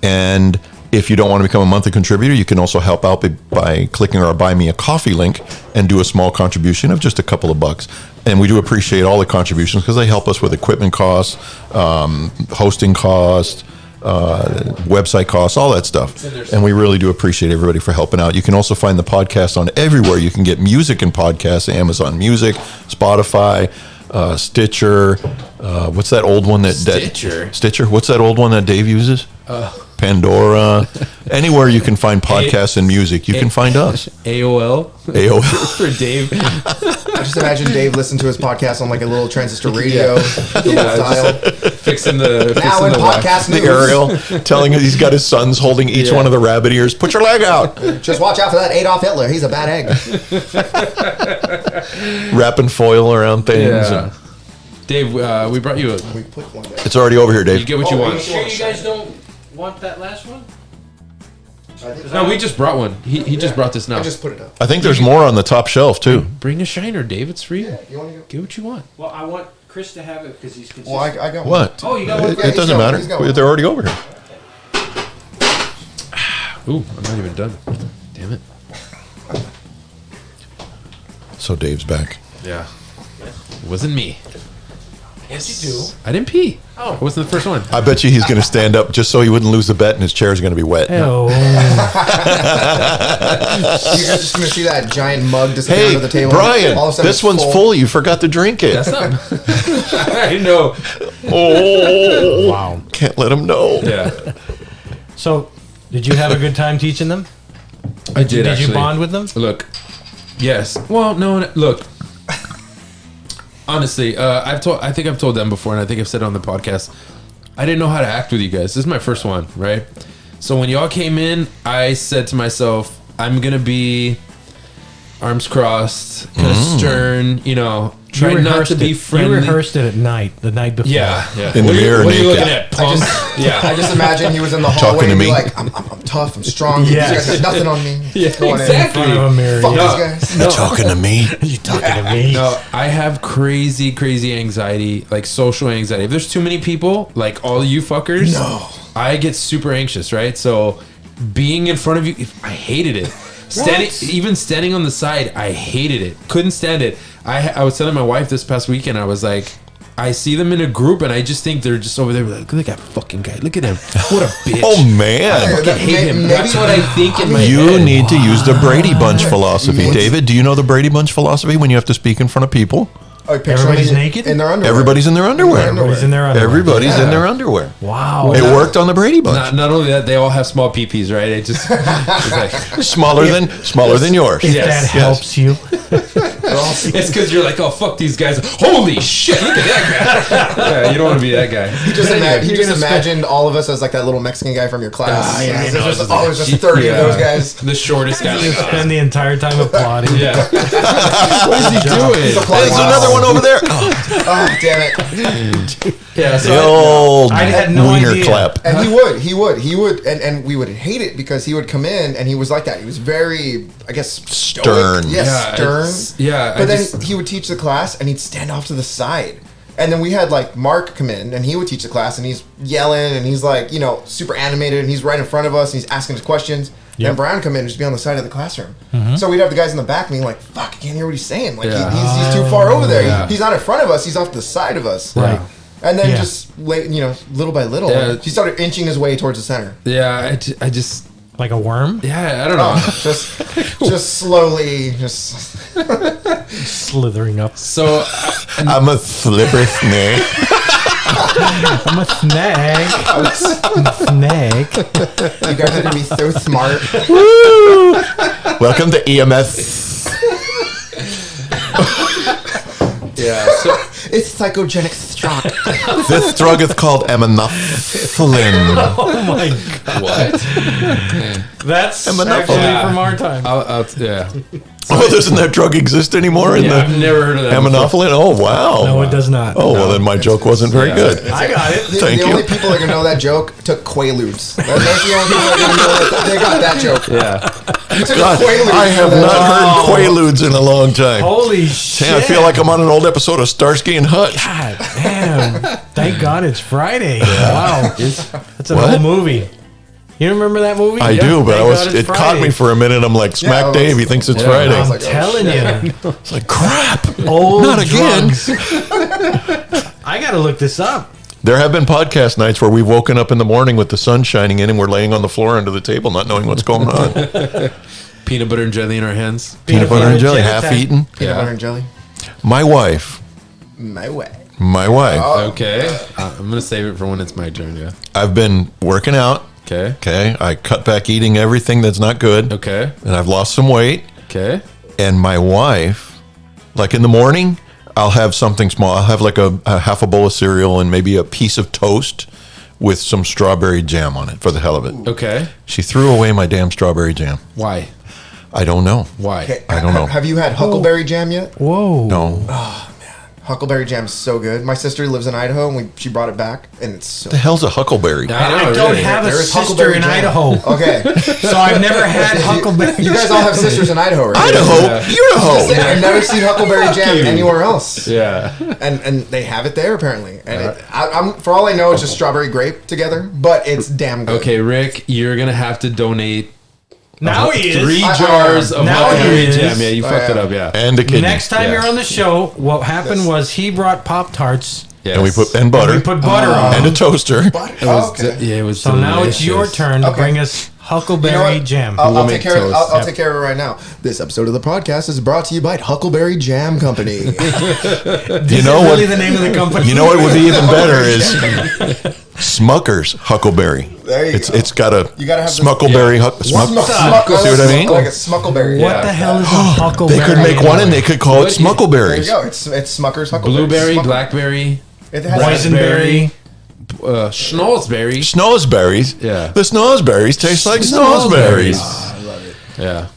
And if you don't want to become a monthly contributor, you can also help out by clicking our Buy Me a Coffee link and do a small contribution of just a couple of bucks. And we do appreciate all the contributions because they help us with equipment costs, hosting costs, website costs, all that stuff. And we really do appreciate everybody for helping out. You can also find the podcast on everywhere. You can get music and podcasts, Amazon Music, Spotify, Stitcher. What's that old one that Stitcher? Stitcher. What's that old one that Dave uses? Pandora. Anywhere you can find podcasts and music, you can find us. AOL AOL. for Dave. I just imagine Dave listening to his podcast on like a little transistor radio, the little Yeah, dial. fixing the Now in wax. podcast The news, Ariel telling him he's got his sons holding each Yeah. one of the rabbit ears. Put your leg out. just watch out for that Adolf Hitler. He's a bad egg. Wrapping foil around things. Yeah. Dave, we brought you a. We put one there. It's already over here, You Dave. get what you want. Sure, you guys don't want that last one? No, we just brought one. He just brought this now. I just put it up. I think there's more on the top shelf, too. Bring a shiner, Dave. It's free. You want to go? Get what you want. Well, I want Chris to have it because he's consistent. Well, I got one. What? Oh, you got one? It, Yeah, it doesn't he's got matter. one. They're already over here. Ooh, I'm not even done. Damn it. So Dave's back. Yeah. It wasn't me. Yes, you do. I didn't pee. Oh. I wasn't the first one. I bet you he's going to stand up just so he wouldn't lose the bet and his chair is going to be wet. Oh, You're just going to see that giant mug disappear Hey, under the table. Brian, All of a sudden this it's one's full. You forgot to drink it. That's not. I know. Oh, wow. can't let him know. Yeah. So, did you have a good time teaching them? I did Did actually. you bond with them? Look. Yes. Well, no. Look. Honestly, I think I've told them before, and I think I've said it on the podcast. I didn't know how to act with you guys. This is my first one, right? So when y'all came in, I said to myself, I'm gonna be arms crossed, kind of stern, try not to be friendly. You rehearsed it at night, the night before. Yeah. In the mirror What are you naked. looking at, punk? I just imagine he was in the Talking hallway to and be me. like, I'm tough, I'm strong. Yes. You guys got nothing on me. Yeah, Going in. In front of a mirror. Fuck Yeah. these guys. Talking to me. You talking to me? No, I have crazy anxiety, like social anxiety. If there's too many people, like all you fuckers, I get super anxious, right? So being in front of you, I hated it. Even standing on the side, I hated it. Couldn't stand it. I was telling my wife this past weekend, I was like, I see them in a group and I just think they're just over there like, look at that fucking guy. Look at him. What a bitch. Oh, man. I fucking hate him. That's what I think in my You head. need to use the Brady Bunch philosophy. David, do you know the Brady Bunch philosophy when you have to speak in front of people? Oh, picture Everybody's them naked? in their underwear. Everybody's in their underwear. Everybody's in their underwear. Everybody's in their underwear. Wow. It worked on the Brady Bunch. Not only that, they all have small peepees, right? It just it's like, Smaller than yours. If Yes, that yes. helps you. it's because you're like, oh fuck these guys! Holy shit! Look at that guy. Yeah, you don't want to be that guy. He just imagined all of us as like that little Mexican guy from your class. yeah, There's I know. just, there's just 30 of those guys. The shortest guy. You spend the entire time applauding. Yeah. What is he doing? There's another one over there. Oh, damn it. Yeah. So The old I had no wiener idea. clap. And he would, and we would hate it because he would come in and he was like that. He was very, I guess, stoic. Stern. Yes, Yeah, stern. it's- yeah, But I then just- he would teach the class and he'd stand off to the side. And then we had like Mark come in and he would teach the class and he's yelling and he's like, super animated and he's right in front of us and he's asking us questions. Yep. And Brian come in and just be on the side of the classroom. So we'd have the guys in the back being like, fuck, I can't hear what he's saying. Like Yeah. he's too far over there. Yeah. He's not in front of us. He's off to the side of us. Right. And then Yeah. just, little by little, Yeah. he started inching his way towards the center. yeah, I just Like a worm I don't know. Just slowly, just slithering up. So I'm a slippery snake. I'm a snake. Snake. you guys are gonna be so smart. Welcome to EMS. yeah. So It's psychogenic shock. This drug is called aminophylline. Oh my god. what? That's Enough of actually that. from our time. Yeah. Oh, doesn't that drug exist anymore in I've the never heard of that. aminophylline? Oh, wow. No, it does not. Oh, well, then my joke wasn't very good. I got it. Thank the you. only people that can know that joke took Quaaludes. That's the only people that can know that. They got that joke. Yeah. You took God, Quaaludes I have for that not joke. heard Quaaludes in a long time. Holy shit. Hey, I feel like I'm on an old episode of Starsky and Hutch. God damn. Thank God it's Friday. Wow. That's a What? whole movie. You remember that movie? I do, but Thank God it's it caught Friday. me for a minute. I'm like, smack I was- Dave, he thinks it's Yeah, Friday. I was I'm like, oh, telling shit. you. It's like, crap. Old Not again. drugs. I got to look this up. There have been podcast nights where we've woken up in the morning with the sun shining in and we're laying on the floor under the table not knowing what's going on. Peanut butter and jelly in our hands. Peanut butter and jelly, half Jelly time. eaten. Peanut Yeah. butter and jelly. My wife, My way. Okay. I'm gonna save it for when it's my turn. Yeah. I've been working out. Okay. Okay. I cut back eating everything that's not good. Okay. And I've lost some weight. Okay. And my wife, like in the morning, I'll have something small. I'll have like a half a bowl of cereal and maybe a piece of toast with some strawberry jam on it for the hell of it. Okay. She threw away my damn strawberry jam. Why? I don't know. Why? Okay. I don't know. Have you had Huckleberry Jam yet? Whoa. No. Huckleberry Jam is so good. My sister lives in Idaho, and she brought it back, and it's so. The hell's a huckleberry? I don't have a There is sister Huckleberry in Jam. Idaho. Okay, So I've never had Huckleberry. you guys all have sisters in Idaho, right? Idaho? Idaho. I've never seen Huckleberry Jam anywhere else, Yeah. and they have it there apparently. And I'm for all I know, it's just strawberry grape together, but it's damn good. Okay, Rick, you're gonna have to donate Now he is. 3 I- jars of Now he Huckleberry is. jam. Yeah, you fucked yeah. it up. Yeah. And a kidney. Next time Yeah. you're on the show, what happened was he brought Pop-Tarts Yes. And we put and butter. and we put butter on and them. a toaster. But, It was, okay. yeah, it was. So now it's your delicious. turn to Okay. bring us Huckleberry You know what? Jam. I'll We'll take make care. Of, toast. I'll take care of it right now. This episode of the podcast is brought to you by Huckleberry Jam Company. You Is know it what? really the name of the company? You know what would be even better is Smucker's Huckleberry. There you go. It's got a You gotta have the- Smuckleberry. See what I mean? Like a Smuckleberry. What the hell is a Huckleberry? They could make one and they could call it What? There you Smuckleberries. go. It's Smucker's Huckleberry. Blueberry, Smucker. blackberry, It has Boysenberry. schnozberry. Snozberries. Yeah. The snozberries taste like snozberries. Yeah.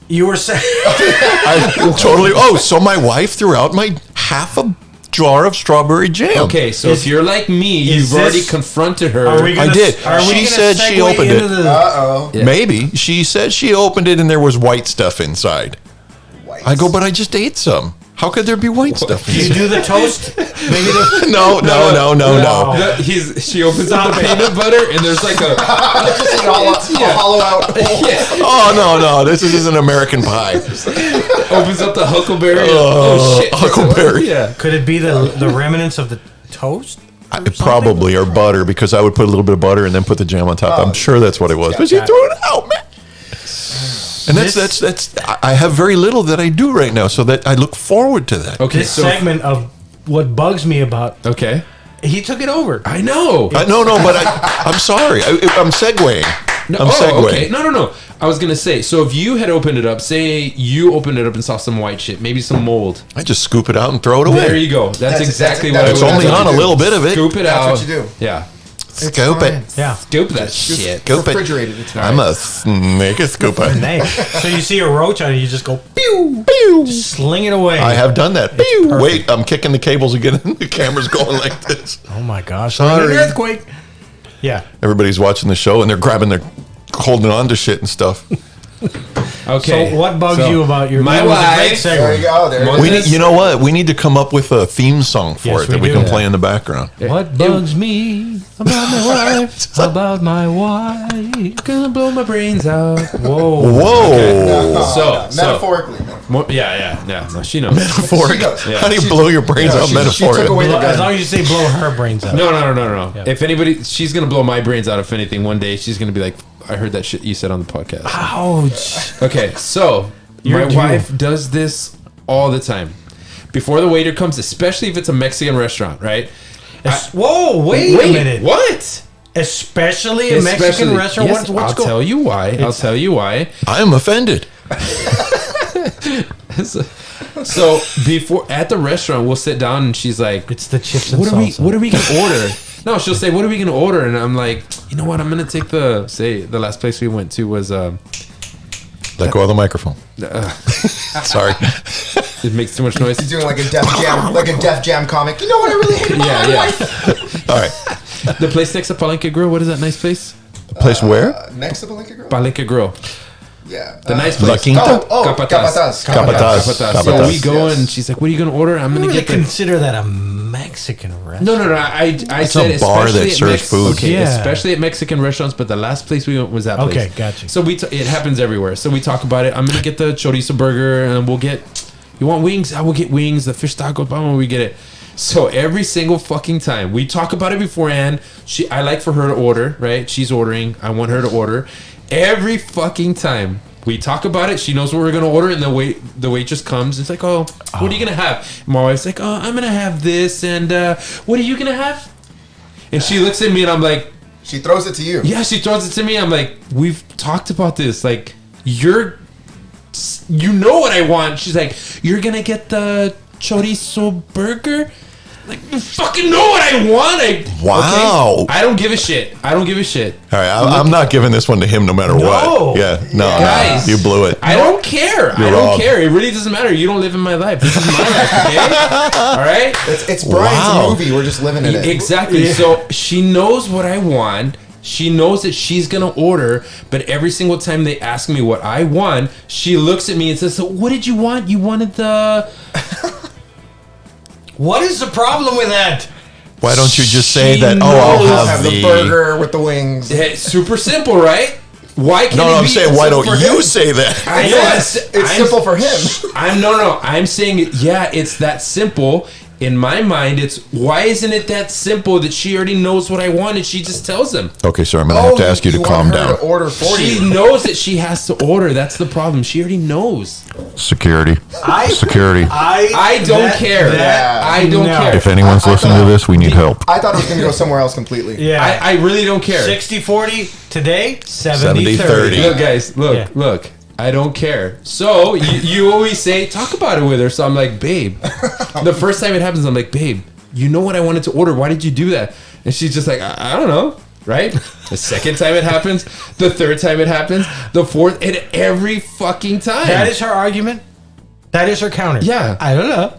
You were saying I totally. Oh, so my wife threw out my half a jar of strawberry jam. Okay, so if you're like me, is you've already this- confronted her. Are we gonna, I did. Are we She gonna said she segue opened it. into the- Uh-oh. Yeah. Maybe. She said she opened it and there was white stuff inside. I go, but I just ate some. How could there be white stuff Do you inside? do the toast? Maybe the, No. She opens up the peanut butter and there's like a Hollow out. Oh, no. This is an American pie. opens up the huckleberry. Oh shit, Huckleberry. Yeah. could it be the remnants of the toast? Probably, or butter, because I would put a little bit of butter and then put the jam on top. I'm sure that's what it was. But she threw it out, man. And that's I have very little that I do right now, so that I look forward to that. Okay, This so segment of what bugs me about okay, he took it over. I know. No, but I'm sorry. I'm segueing. No, I'm segueing. okay. No. I was gonna say, so if you had opened it up, say you opened it up and saw some white shit, maybe some mold. I just scoop it out and throw it away. There you go. That's exactly what that's It's I would only do. on a little bit of it. Scoop it That's out. what you do. Yeah. Scoop it. Yeah. Scoop that shit. Scoop it. Refrigerated. It's fine. I'm a snake a scooper. Nice. So you see a roach on it, you just go pew, Pew. sling it away. I have done that. Pew. perfect. Wait, I'm kicking the cables again and the camera's going like this. Oh my gosh! Sorry. An earthquake. Yeah. Everybody's watching the show and they're grabbing their holding on to shit and stuff. Okay. So what bugs you about your? my that was a great wife- There you segue. go. There One- it We is. need, you know what? We need to come up with a theme song for Yes, it that we we do. can play in the background. What bugs me about my wife? About my wife? Gonna blow my brains out. Whoa. Whoa. So, Metaphorically. yeah. No, she knows. Metaphoric. Yeah. How do you blow your brains out She took metaphorically? away the As gun. long as you say blow her brains out. No. If anybody, she's gonna blow my brains out. If anything, one day she's gonna be like, "I heard that shit you said on the podcast." Ouch. Okay, so You're my due. wife does this all the time. Before the waiter comes, especially if it's a Mexican restaurant, right? Whoa, wait a minute. What? Especially a Mexican restaurant? Yes, What's I'll going tell you why. I'll tell you why. I am offended. So before at the restaurant, we'll sit down and she's like, It's the chips and "What are we? salsa. What are we gonna order?" No, she'll say, "What are we gonna order?" And I'm like, "You know what? I'm gonna take the last place we went to was Let go of the microphone. Sorry. it makes too much noise." He's doing like a Def Jam comic. You know what I really hate about my Yeah. wife? All right. The place next to Palenque Grill. What is that nice place? The place where? Next to the Lincoln Girl? Palenque Grill. Yeah. The nice La place. Quinta? Capataz. Capataz. So we go and she's like, "What are you gonna order?" I'm I gonna really get the. consider that a Mexican restaurant. No. I It's said a bar especially that at serves food. Okay, Yeah. especially at Mexican restaurants, but the last place we went was that place. Okay, gotcha. So it happens everywhere. So we talk about it. I'm gonna get the chorizo burger, and we'll get. You want wings? I will get wings. The fish taco, blah, we get it. So every single fucking time we talk about it beforehand. I like for her to order, right? She's ordering. I want her to order. Every fucking time we talk about it, she knows what we're gonna order, and the waitress comes. It's like, "Oh, what are you gonna have?" My wife's like, "Oh, I'm gonna have this, and what are you gonna have?" And she looks at me, and I'm like, She throws it to you. "Yeah." She throws it to me. I'm like, "We've talked about this. Like, you know what I want." She's like, "You're gonna get the chorizo burger." Like, you fucking know what I want. Wow. Okay? I don't give a shit. All right. I'm not giving this one to him no matter what. Yeah. No. Guys. You blew it. I don't care. I You're don't wrong. care. It really doesn't matter. You don't live in my life. This is my life, okay? All right? It's Brian's Wow. movie. We're just living in it. Exactly. So she knows what I want. She knows that she's going to order, but every single time they ask me what I want, she looks at me and says, "So what did you want? You wanted the..." What is the problem with that? Why don't you just say She that? Oh, I'll knows. have the burger with the wings. Hey, super simple, right? Why can't No, it I'm be saying, why simple don't for you him? say that? I know. Yes, it's simple for him. I'm saying, yeah, it's that simple. In my mind, it's why isn't it that simple that she already knows what I want and she just tells him? Okay, sir, I'm going to have to ask you to want calm her down. To order for She you. knows that she has to order. That's the problem. She already knows. Security. Security. I don't care. I don't care. If anyone's listening to this, we need help. I thought it was going to go somewhere else completely. Yeah. I really don't care. 60-40 today, 70-30. 70-30. Look, guys, Yeah. look. I don't care. So you always say, talk about it with her. So I'm like, babe. The first time it happens, I'm like, babe, you know what I wanted to order. Why did you do that? And she's just like, I don't know. Right? The second time it happens, the third time it happens, the fourth, and every fucking time. That is her argument. That is her counter. Yeah. I don't know.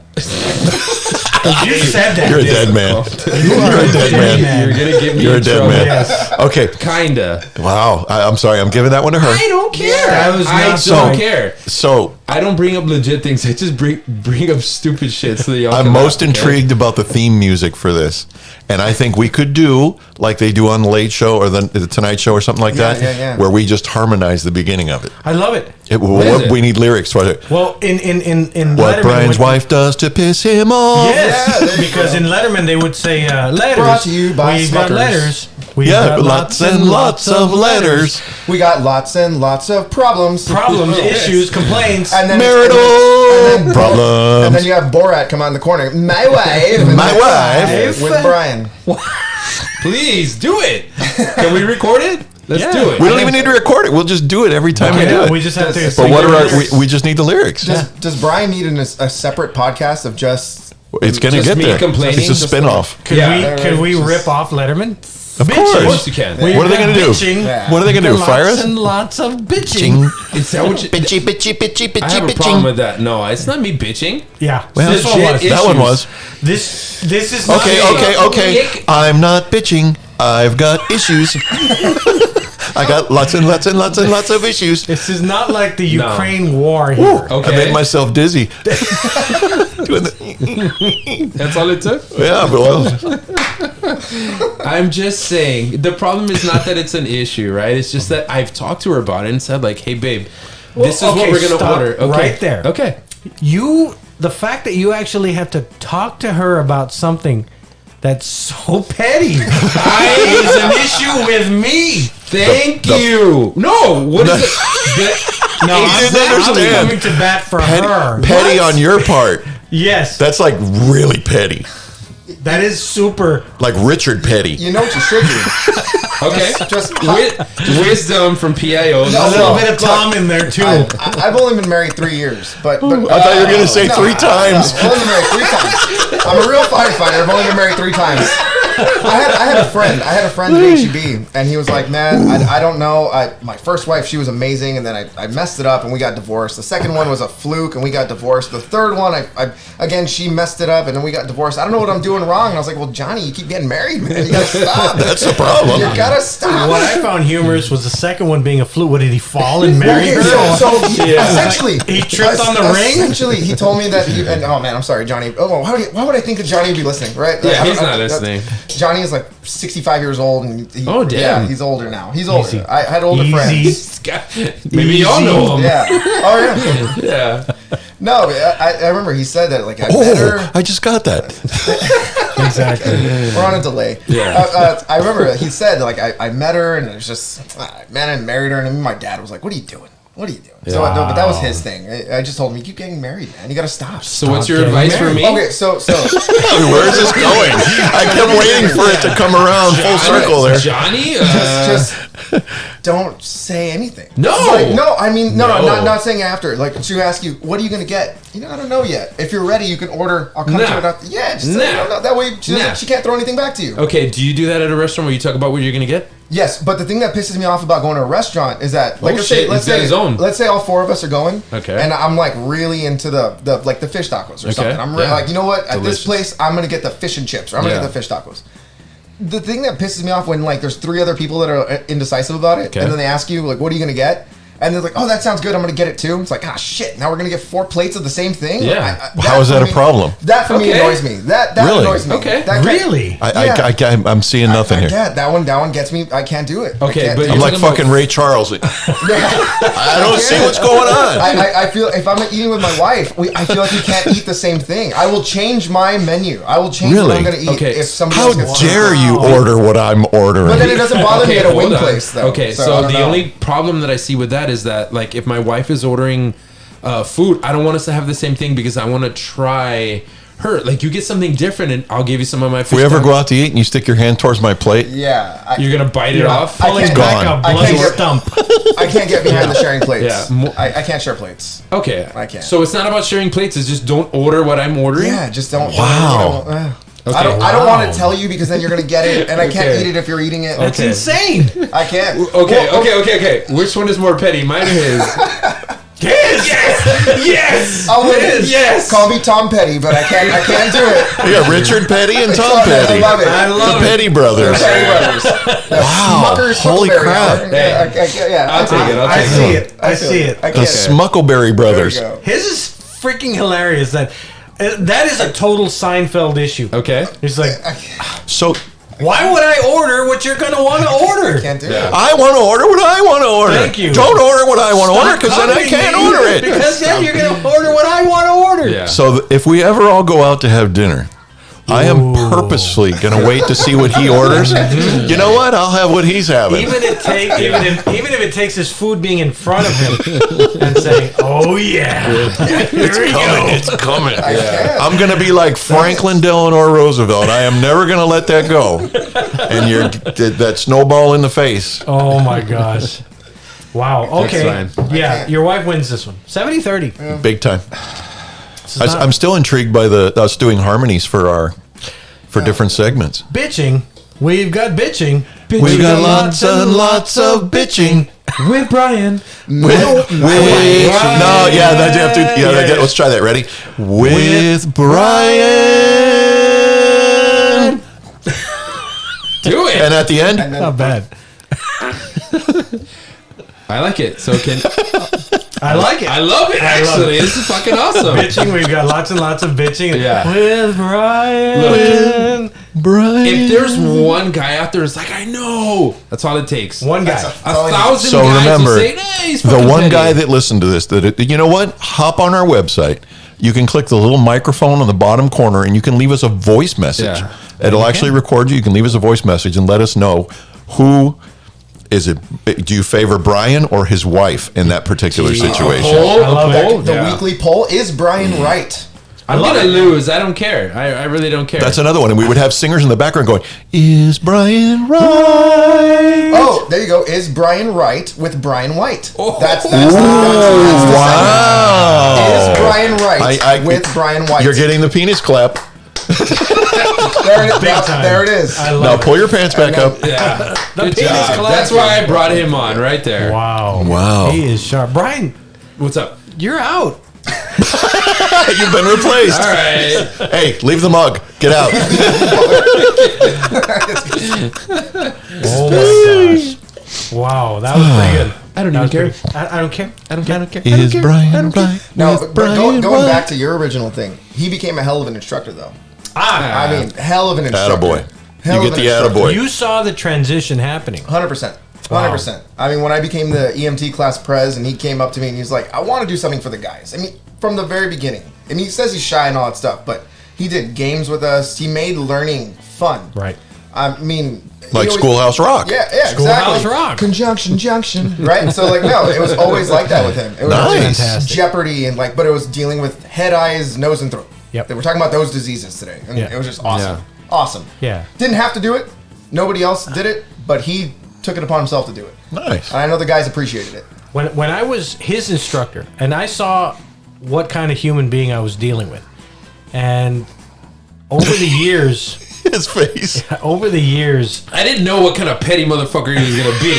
You said that. You're a dead man. You're a dead man. You're gonna get me You're a in dead trouble. man. Yes. Okay. Kinda. Wow. I'm sorry. I'm giving that one to her. I don't care. That was I not don't so- care. So I don't bring up legit things. I just bring up stupid shit so that y'all I'm can most laugh, okay? intrigued about the theme music for this. And I think we could do like they do on the Late Show or the Tonight Show or something like that, where we just harmonize the beginning of it. I love it. We need lyrics for it. Well, in What Letterman, Brian's when- wife does to piss him off. Yes, Yeah, there you because go. in Letterman they would say letters. Brought to you by We've got Smuckers. letters. We've Yeah, got lots and lots of letters. We got lots and lots of problems. Problems, issues, complaints. And then Marital and then problems. you have Borat come out in the corner. My wife. and My then- wife. With Brian. Please do it. Can we record it? Let's Yeah. do it. We don't even need to record it. We'll just do it every time we do it. We just have to. But what are our, lyrics. we just need the lyrics. Does Brian need a separate podcast of just... It's going to just get me there. complaining, It's a just spin-off. Could we rip off Letterman? Of Of course. course you can. We've What are they got going to do? bitching. Yeah. What are they going to do? Fire Lots us? and lots of bitching. Is that what you... Bitchy, bitchy, bitchy, bitchy, I have a problem with that. No, it's not me bitching. Yeah. Well, this one was. that one was. This is not Okay, me. okay. I'm not bitching. I've got issues. I got lots and lots and lots and lots of issues. This is not like the No. Ukraine war here. Okay. I made myself dizzy. Doing That's all it took? yeah, but well, I'm just saying, the problem is not that it's an issue, right? It's just that I've talked to her about it and said, like, hey, babe, this is Well, what okay, we're going to stop order. Okay. right there. Okay. The fact that you actually have to talk to her about something that's so petty is an issue with me. Thank The- you. No, what is it? No, He I'm, didn't I'm understand. coming to bat for her. petty on your part. Yes, That's like really petty. that is super. Like Richard Petty. You know what you should do? Okay. Just Wisdom from PIOs. No, A little no, bit of Tom in there too. I've only been married 3 years, but I thought you were going to say no, 3 times. I've only been married 3 times. I'm a real firefighter. I've only been married 3 times. I had a friend at HEB, and he was like, "Man, I don't know. My first wife, she was amazing, and then I messed it up, and we got divorced. The second one was a fluke, and we got divorced. The third one, again, she messed it up, and then we got divorced. I don't know what I'm doing wrong." And I was like, "Well, Johnny, you keep getting married, man. You gotta stop. That's the problem. You gotta stop." What I found humorous was the second one being a fluke. What did he fall and marry her? So essentially, He tripped on the ring? Essentially, he told me that. And oh man, I'm sorry, Johnny. Oh, why would I think that Johnny would be listening? Right? Yeah, I he's don't- not I- listening. Johnny is like 65 years old, and Oh, damn. yeah, he's older now. He's older. Easy. I had older Easy. friends. Maybe y'all know him. Yeah. Oh yeah. Yeah. No, I remember he said that. Like I met her. Oh, I just got that. Exactly. We're on a delay. Yeah. I remember he said like I met her, and it was just man, I married her, and then my dad was like, "What are you doing? What are you doing?" So, but that was his thing. I just told him, "You keep getting married, man. You got to stop." So what's your getting advice for me? Okay, so Where is this going? I kept waiting for it to come around full circle there. Johnny? just don't say anything. No. Like, no, I mean, no, No. not saying after. Like, she ask you, what are you going to get? You know, I don't know yet. If you're ready, you can order. I'll come Nah. to it after. Yeah, just Nah. say, no, that way Nah. she can't throw anything back to you. Okay, do you do that at a restaurant where you talk about what you're going to get? Yes, but the thing that pisses me off about going to a restaurant is that, like, Oh, let's shit, say, let's he's got say, his own. let's say all 4 of us are going. Okay. And I'm like really into the fish tacos or Okay, something. I'm really yeah. like, you know what? At Delicious. this place, I'm gonna get the fish and chips. Or I'm gonna Yeah. get the fish tacos. The thing that pisses me off when like there's 3 other people that are indecisive about it, Okay. and then they ask you like, what are you gonna get? And they're like, oh, that sounds good. I'm gonna get it too. It's like, ah, shit. Now we're gonna get 4 plates of the same thing. Yeah. How is for that a me- problem? That for me Okay. annoys me. That Really? annoys me. Okay. That Really? I'm seeing nothing I here. get that one gets me. I can't do it. I Okay, can't but do you're I'm it. like talking about- fucking Ray Charles. I don't see what's going on. I feel if I'm eating with my wife, I feel like we can't eat the same thing. I will change my menu. I will change what Really? I'm going to eat Okay. if somebody How else gets dare something. you order what I'm ordering? But then it doesn't bother me at a hold wing on. place, though. Okay, I so don't the know. only problem that I see with that is that, like, if my wife is ordering food, I don't want us to have the same thing because I want to try her. Like, you get something different, and I'll give you some of my If fish. we ever tacos. go out to eat and you stick your hand towards my plate, Yeah, You're gonna bite it off. I Pulling can't- back gone. a I blood can't get- stump. I can't get behind the sharing plates. Yeah. I can't share plates. Okay, I can't. So it's not about sharing plates. It's just don't order what I'm ordering. Yeah, just don't. Wow. You know, Okay. I don't want to tell you because then you're gonna get it, and I can't Okay. eat it if you're eating it. That's Okay. insane. I can't. Okay, Well, okay. Which one is more petty, mine or his? His. Yes. I'll live it. Yes. Call me Tom Petty, but I can't do it. Yeah, Richard Petty and Tom Petty. I love it. The Petty brothers. Petty Brothers. Wow. Smucker's Holy Huckleberry crap. Hour. Yeah, I'll take it. I see it. I see it. I The can't. Smuckleberry brothers. There you go. His is freaking hilarious. That is a total Seinfeld issue. Okay. He's like, So why would I order what you're going to want to order? Can't do it. I want to order what I want to order. Thank you. Don't order what I want to order because then I Copying can't me, order it. Because then you're going to order what I want to order. Yeah. So if we ever all go out to have dinner, I am purposely going to wait to see what he orders. You know what? I'll have what he's having. Even if it takes his food being in front of him and saying, "Oh yeah, It's coming. can't. I'm going to be like Franklin Delano Roosevelt. I am never going to let that go. And that snowball in the face. Oh my gosh. Wow. Okay. That's fine. Yeah, your wife wins this one. 70-30. Big time. This is not I'm still intrigued by us doing harmonies for different segments. bitching. We've got bitching. We've got lots and lots of bitching. With Brian. No, yeah, that you have to. Yeah, let's try that. Ready? With Brian. Do it. And at the end, Not bad. I like it. So can I like it. I love it. I love Actually, this is fucking awesome. Bitching. We've got lots and lots of bitching. Yeah. With Brian. Brian. If there's one guy out there that's like, I know, that's all it takes. One guy. That's A all I need. thousand So guys remember, will say, hey, he's the fucking one petty. guy that listened to this, you know what? Hop on our website. You can click the little microphone on the bottom corner, and you can leave us a voice message. Yeah. It'll actually record you. You can leave us a voice message and let us know who is it. Do you favor Brian or his wife in that particular situation? Poll, I love poll, it. The yeah. weekly poll is Brian right. I'm gonna lose. I don't care. I really don't care. That's another one. And we would have singers in the background going, "Is Brian right?" Oh, there you go. Is Brian right with Brian White? That's the Wow. Is Brian right I- with Brian White? You're getting the penis clap. there it is. Big time. There it is. I Now love pull your pants back up. Yeah. Good penis job. clap. That's why I brought him on right there. it. Wow. Wow. He is sharp. Brian, What's up? you're out. You've been replaced. All right. Hey, leave the mug. Get out. Oh my gosh. Wow, that was pretty good. I don't That even was care. pretty- I don't care. I don't care. I don't care. Is Brian right? No, with but Brian going White? back to your original thing, he became a hell of an instructor, though. Ah, I mean, hell of an instructor. Attaboy. Hell You of get an the instructor. attaboy. you saw the transition happening. 100%. 100%. I mean, when I became the EMT class prez and he came up to me and he's like, I want to do something for the guys. I mean, from the very beginning. I mean, he says he's shy and all that stuff, but he did games with us. He made learning fun. Right. I mean, Like he always- Schoolhouse Rock. Yeah, Schoolhouse exactly. Rock. Conjunction, junction, right? So like, no, it was always like that with him. It was Nice. always Fantastic. Jeopardy and like, but it was dealing with head, eyes, nose, and throat. Yep. We're talking about those diseases today, and Yeah. it was just awesome, Yeah. awesome. Yeah. Didn't have to do it. Nobody else did it, but he took it upon himself to do it. Nice. And I know the guys appreciated it. When I was his instructor and I saw what kind of human being I was dealing with, and over the years, His face. over the years, I didn't know what kind of petty motherfucker he was gonna be.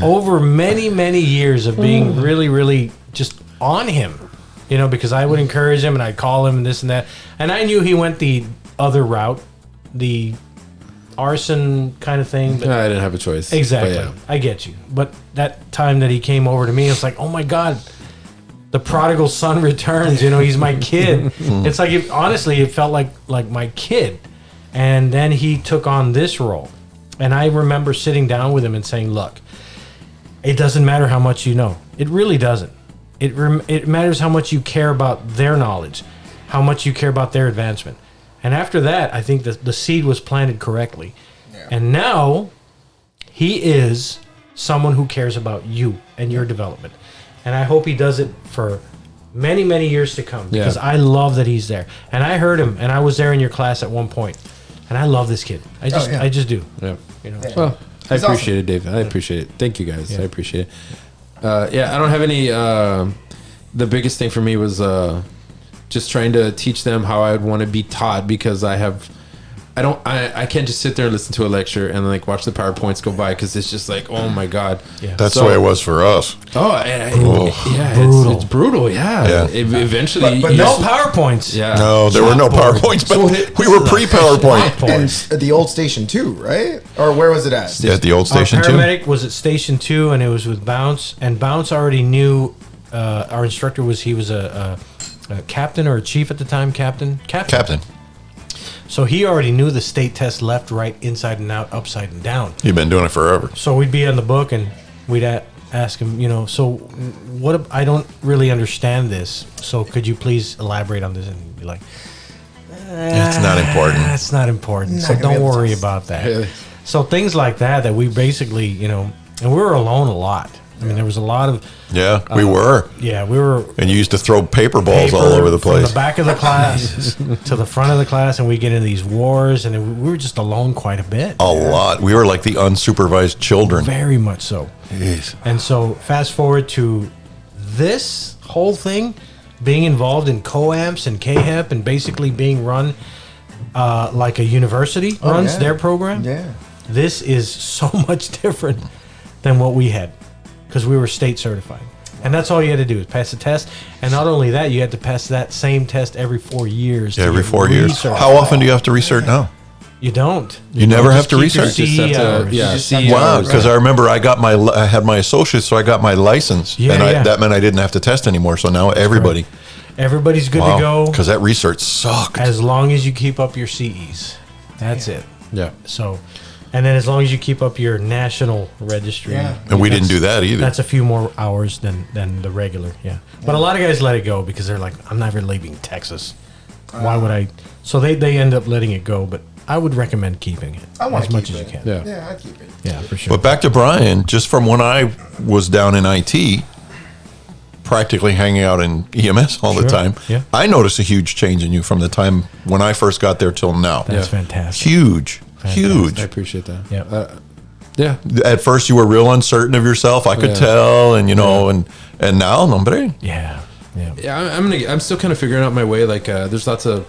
over many years of being really just on him, you know, because I would encourage him and I'd call him and this and that, and I knew he went the other route, the arson kind of thing. But I didn't have a choice. exactly, But yeah. I get you. But that time that he came over to me, it's like, oh my god, the prodigal son returns. You know, he's my kid. It's like, honestly, it felt like my kid. And then he took on this role, and I remember sitting down with him and saying, look, it doesn't matter how much you know. It really doesn't. It matters how much you care about their knowledge, how much you care about their advancement. And after that, I think the seed was planted correctly. Yeah. And now he is someone who cares about you and your development. And I hope he does it for many years to come, Yeah. because I love that he's there. And I heard him, and I was there in your class at one point. And I love this kid. I just do. Yeah. You know. Well, I He's appreciate it, Dave. I appreciate it. Thank you guys. I appreciate it. Yeah, I don't have any. The biggest thing for me was just trying to teach them how I'd want to be taught, because I have I can't just sit there and listen to a lecture and like watch the PowerPoints go by because it's just like, oh my God. Yeah. That's the way it was for us. It's brutal. Yeah. Eventually, but No PowerPoints. Yeah. No, there were no PowerPoints, but we were pre-PowerPoint. And at the old station too, right? Or where was it at? Yeah, at the old station Our too. paramedic was at Station 2, and it was with Bounce. And Bounce already knew. Our instructor was a captain or a chief at the time. Captain. So he already knew the state test left, right, inside and out, upside and down. You've been doing it forever. So we'd be on the book and we'd ask him, so what? I don't really understand this. So could you please elaborate on this? And he'd be like, It's not important. It's not important. Not So gonna be don't able to worry test. about that. Really? So things like that we basically, and we were alone a lot. I mean, there was a lot of, Yeah, we were. we were And you used to throw paper balls all paper over the from place. the back of the class to the front of the class, and we get into these wars, and we were just alone quite a bit. A lot. We were like the unsupervised children. Very much so. Jeez. And so fast forward to this whole thing, being involved in COAMPS and KHEP and basically being run like a university runs yeah. their program. Yeah. This is so much different than what we had because we were state certified. And that's all you had to do is pass the test. And not only that, you had to pass that same test every 4 years. to Every get 4 years. recertified. How often do you have to recert now? You don't. You never don't. have to Just keep your research? Just have CE to- hours. yeah, You just CE have to- Wow, hours. because I remember I had my associates, so I got my license, Yeah, and yeah. that meant I didn't have to test anymore. So now everybody, Everybody's good to go because that research sucked. as long as you keep up your CEs. That's it. Yeah. So, and then as long as you keep up your national registry. Yeah. And we didn't do that either. That's a few more hours than the regular. Yeah. But a lot of guys let it go because they're like, I'm never leaving Texas. Why would I? So they end up letting it go. But I would recommend keeping it I want as to much keep as it. you can. Yeah. Yeah, I keep it. Yeah, for sure. But back to Brian, just from when I was down in IT, practically hanging out in EMS all the Sure. time, Yeah. I noticed a huge change in you from the time when I first got there till now. That's Yeah. fantastic. Huge, huge. I appreciate that. Yeah. Yeah. At first, you were real uncertain of yourself. I could Yeah. tell, and and now, hombre. Yeah. Yeah. Yeah, I'm still kind of figuring out my way. Like, there's lots of,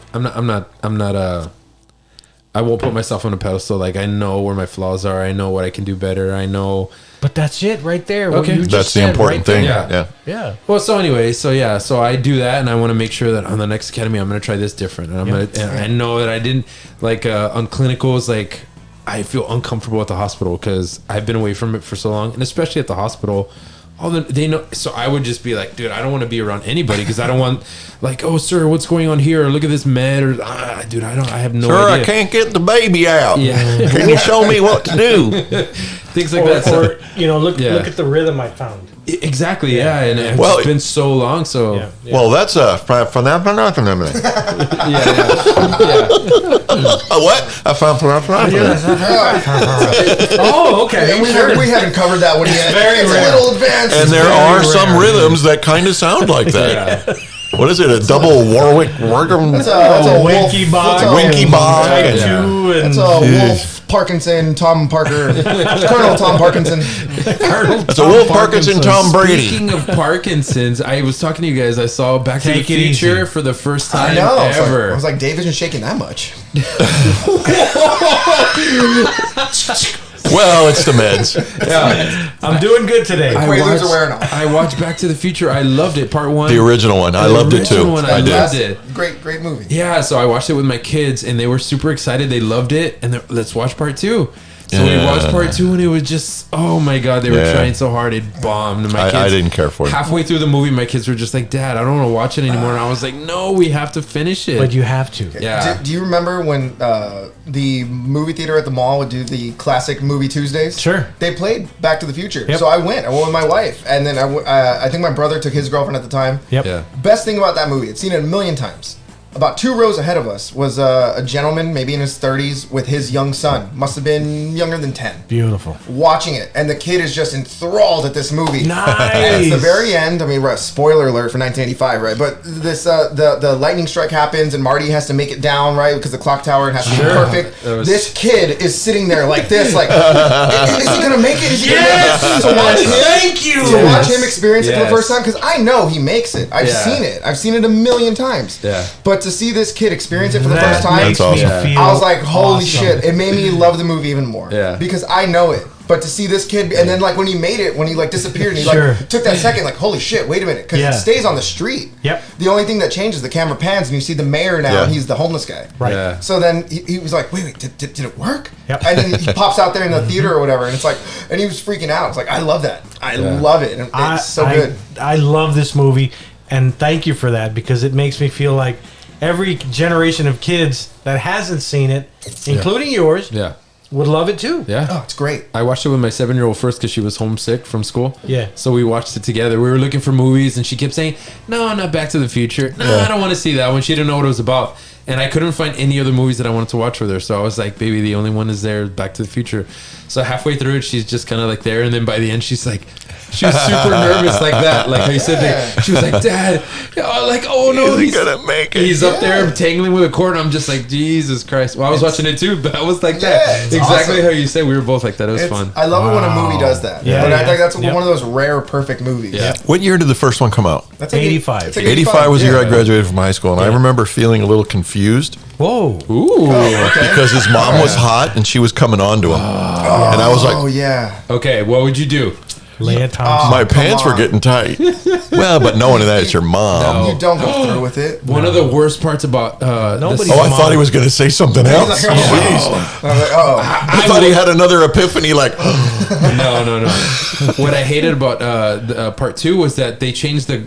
I won't put myself on a pedestal. Like, I know where my flaws are. I know what I can do better. I know. But that's it right there. What Okay. you just That's the said important right thing. there. Yeah. Yeah. Yeah. Well, so anyway, so I do that, and I want to make sure that on the next academy, I'm going to try this different. And and I know that I didn't, like, on clinicals, like, I feel uncomfortable at the hospital because I've been away from it for so long, and especially at the hospital. They know, so I would just be like, dude, I don't want to be around anybody because I don't want, like, oh, sir, what's going on here? Or look at this med, or dude, I have no Sir, idea. I can't get the baby out. Yeah. Can you show me what to do? Things like that. So, Look Yeah. at the rhythm I found. exactly, yeah. And it's Well, been so long, so Yeah. Yeah. Well, that's a what? I found Oh, okay. We haven't covered that one yet. very It's rare. a little advanced. And there very are some rare. rhythms that kind of sound like that. What is it? A double Warwick? That's a wolf. Winky Bog. That's a- Winky Bog. Type and- 2 and That's a Wolf Parkinson, Tom Parker, Colonel Tom Parkinson. That's a Wolf Parkinson, Tom Brady. Speaking of Parkinson's, I was talking to you guys. I saw Back to the Take it easy. Future for the first I time know. ever. I was like, Dave isn't shaking that much. Well, it's the meds. I'm doing good today. Quaaludes are wearing off. I watched Back to the Future. I loved it. Part 1. The original one. I The loved it too. original one, I I did. loved it. Great movie. Yeah, so I watched it with my kids, and they were super excited. They loved it, and let's watch part 2. So we Yeah. watched part 2, and it was just, oh my god, they were Yeah. trying so hard. It bombed. And my kids, I didn't care for it. Halfway through the movie, my kids were just like, "Dad, I don't want to watch it anymore." And I was like, "No, we have to finish it." But you have to. Yeah. Do you remember when the movie theater at the mall would do the classic movie Tuesdays? Sure. They played Back to the Future. Yep. So I went with my wife. And then I think my brother took his girlfriend at the time. Yep. Yeah. Best thing about that movie, I'd seen it a million times. About 2 rows ahead of us was a gentleman, maybe in his 30s, with his young son. Must have been younger than 10. Beautiful. Watching it, and the kid is just enthralled at this movie. Nice. And it's the very end. I mean, spoiler alert for 1985, right? But this the lightning strike happens, and Marty has to make it down, right? Because the clock tower has to be perfect. This kid is sitting there like this, like, is he gonna make it? Is he gonna make it? To watch him, Thank you. to watch him experience it for the Yes. first time, because I know he makes it. I've Yeah. seen it. I've seen it a million times. Yeah. But to see this kid experience it for the first time, makes me feel I was like, holy awesome. shit. It made me love the movie even more. Yeah. Because I know it. But to see this kid, and then like when he made it, when he like disappeared, and he Sure. like took that second, like, holy shit, wait a minute. Because Yeah. it stays on the street. Yep. The only thing that changes, the camera pans, and you see the mayor now, Yeah. and he's the homeless guy. Right. Yeah. So then he was like, wait, did it work? Yep. And then he pops out there in the theater or whatever, and it's like, and he was freaking out. It's like, I love that. I love it. And it's so good. I love this movie, and thank you for that, because it makes me feel like every generation of kids that hasn't seen it, including yours, Yeah. would love it too. Yeah. Oh, it's great. I watched it with my 7-year-old first because she was homesick from school. Yeah. So we watched it together. We were looking for movies, and she kept saying, "No, not Back to the Future. No, I don't want to see that one." She didn't know what it was about, and I couldn't find any other movies that I wanted to watch with her. So I was like, "Baby, the only one is there, Back to the Future." So halfway through it, she's just kind of like there, and then by the end, she's like. She was super nervous like that. Like how you said that. She was like, "Dad," like, "Oh no, He's gonna make it. He's up there tangling with a cord." I'm just like, Jesus Christ. Well, I was watching it too, but I was like that. it's Exactly awesome. how you said. We were both like that. It was fun. I love it when a movie does that. Yeah, but I yeah. think that's Yep. one of those rare, perfect movies. Yeah. What year did the first one come out? That's like 85. it's like 85 was the year I yeah. graduated from high school, and I remember feeling a little confused Whoa. Ooh. because his mom was hot and she was coming on to him, and I was Oh, like, yeah. Okay, what would you do? Leia Thompson. my pants were on. getting tight. Well, but knowing that it's your mom. You don't go through with it. One of the worst parts about Nobody- Oh, I thought he was going to say something else. He's like, Jeez. I was like, oh. I thought he had another epiphany. Like, no. What I hated about part 2 was that they changed the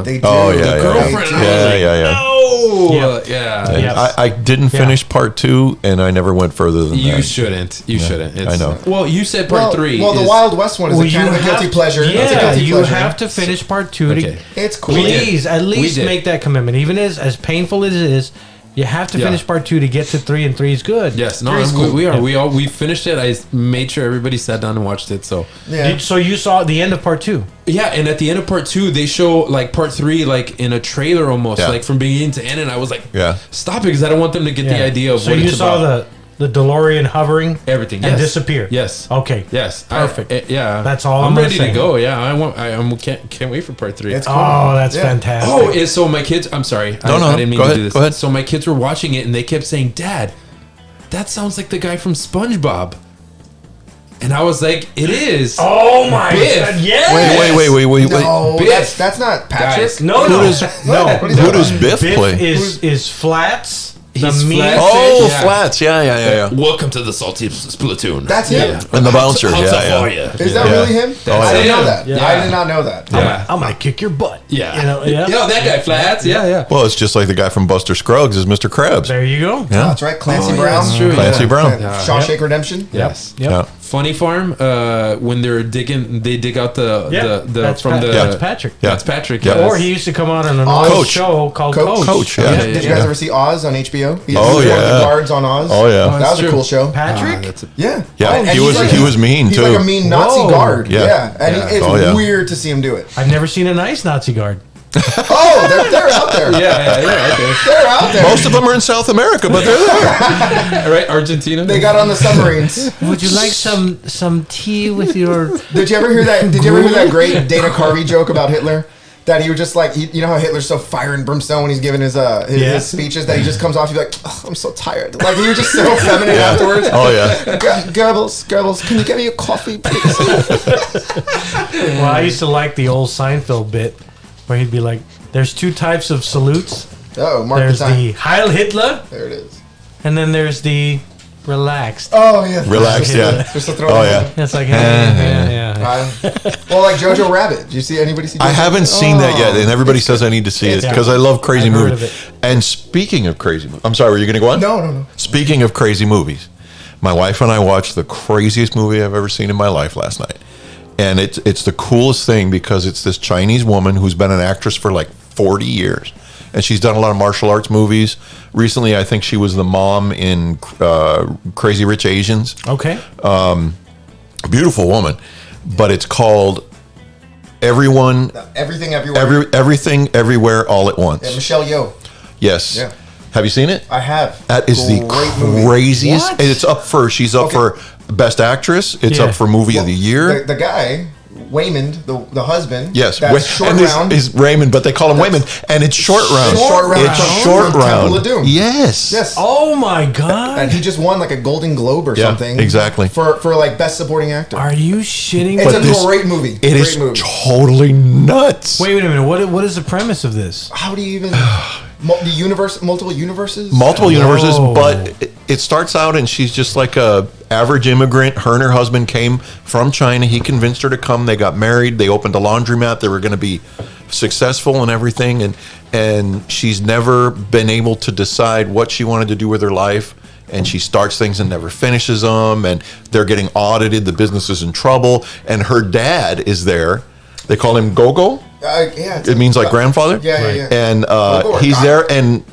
They do. oh yeah, The yeah, girlfriend. yeah. No, Yep. yeah. Yep. I didn't finish part 2, and I never went further than You that. shouldn't. You shouldn't. I know. Well, you said part 3. Well, the is- Wild West one is a kind of a guilty pleasure. It's a Yeah, guilty you pleasure. have to finish part 2 Okay. to It's cool. please at least did. make that commitment. Even as painful as it is, you have to Yeah. finish part 2 to get to 3, and 3 is good. Yes, no, Three's we, cool. we are. We finished it. I made sure everybody sat down and watched it. So Yeah. So you saw the end of part 2. yeah, and at the end of part 2, they show like part 3 like in a trailer almost, Yeah. like from beginning to end. And I was like, Yeah. stop it, because I don't want them to get the idea of so what you it's saw about. the DeLorean hovering Everything, and yes. disappear. Yes. Okay. Yes. Perfect. Yeah. That's all I'm I'm ready to saying. go. Yeah. I can't wait for part 3. It's cool. Oh, that's Yeah. fantastic. Oh, is so my kids. I'm sorry. No, I didn't mean go to ahead, do this. go ahead. So my kids were watching it and they kept saying, "Dad, that sounds like the guy from SpongeBob." And I was like, "It is." Oh my Biff. God! Yes. Wait. No, Biff. that's not Patrick. Guys. No, Who no, does- no. Who does Biff play? Is Flats the He's mean Flats. Oh, Yeah. Flats. Yeah. Welcome to the Salty Platoon. That's him. And the bouncer. How's that for Yeah. you? Is that Yeah. really him? That's I didn't know him. that. Yeah. I did not know that. Yeah. I'm gonna kick your butt. Yeah. You know, yeah. You know, that guy Flats. Yeah. Well, it's just like the guy from Buster Scruggs is Mr. Krabs. There you go. Yeah. That's right. Clancy Oh, yeah, Brown. that's true. Clancy Brown. Shawshank Redemption. Yes. Yep. Yeah. Funny Farm. When they're digging, they dig out the that's from the. that's Patrick. Yeah. That's Patrick. Yeah. yes. Or he used to come out on an Coach. old show called Coach. Coach, yeah. Yeah. Did you guys ever see Oz on HBO? He Oh, was one of yeah. the guards on Oz. Oh, yeah. That was a true. cool show. Patrick. That's a- Yeah. Yeah, Oh, and he he's was mean, he's too. like a mean Nazi Whoa. guard. Yeah. Yeah. And Yeah. it's Oh, yeah. weird to see him do it. I've never seen a nice Nazi guard. Oh, they're out there. yeah. Okay. They're out there. Most of them are in South America, but they're there. All right, Argentina. They got on the submarines. Would you like some tea with your? Did you ever hear that? Did you ever hear that great Dana Carvey joke about Hitler? That he was just like, you know how Hitler's so fire and brimstone when he's giving his speeches that he just comes off, he's like, oh, I'm so tired. Like he was just so feminine afterwards. Oh, yeah. Goebbels, can you get me a coffee, please? Well, I used to like the old Seinfeld bit where he'd be like, "There's two types of salutes. Oh, mark There's the time. the Heil Hitler, There it is. and then there's the relaxed." Oh yeah. Relax, yeah. Just to throw Oh, it yeah. in. It's like, yeah. Well, like Jojo Rabbit. Did you see anybody see? I Jojo? haven't seen that yet, and everybody It's says I need to see it It's because I love crazy I've heard movies. of it. And speaking of crazy movies, I'm sorry, were you going to go on? No. Speaking of crazy movies, my wife and I watched the craziest movie I've ever seen in my life last night. And it's the coolest thing because it's this Chinese woman who's been an actress for like 40 years. And she's done a lot of martial arts movies. Recently, I think she was the mom in Crazy Rich Asians. Okay. Beautiful woman. But it's called Everyone, Everything Everywhere. Everything, Everywhere, All at Once. Yeah, Michelle Yeoh. Yes. Yeah. Have you seen it? I have. That is the Great movie. craziest. What? And it's up for, she's up Okay. for Best Actress. It's Yeah. up for Movie of the Year. The guy Waymond, the husband. Yes, that's Short and Round. is Raymond, but they call him Waymond, and it's Short Round. Short Round. It's Short From Round. Temple of Doom. Yes. Yes. Oh my god! And he just won like a Golden Globe or Yeah, something. exactly. For like best supporting actor. Are you shitting me? It's But a great movie. It is totally nuts. Wait a minute. What is the premise of this? How do you even multiple universes? Multiple universes, Oh. but it starts out and she's just like a average immigrant. Her and her husband came from China. He convinced her to come. They got married. They opened a laundromat. They were going to be successful and everything. And she's never been able to decide what she wanted to do with her life. And she starts things and never finishes them. And they're getting audited. The business is in trouble. And her dad is there. They call him Gogo. Yeah. It means like grandfather. Yeah. And he's there, and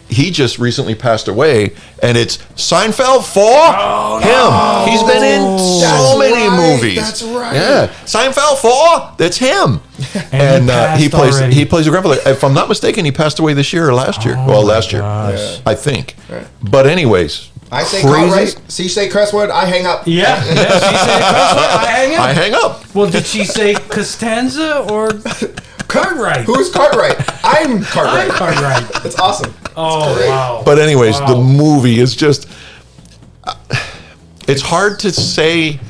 he just recently passed away. And it's Seinfeld for him. He's been in so many movies. That's right. Yeah, Seinfeld for that's him. And he plays already. he plays a grandfather. If I'm not mistaken, he passed away this year or last year. Well, last year, I think. But anyways, I say crazy. Cartwright. So you say Crestwood, I hang up. Yeah. She said I hang up. I hang up. Well, did she say Costanza or Cartwright? Who's Cartwright? I'm Cartwright. I'm Cartwright. That's awesome. Oh great. wow. But anyways, Wow. the movie is just it's hard to say,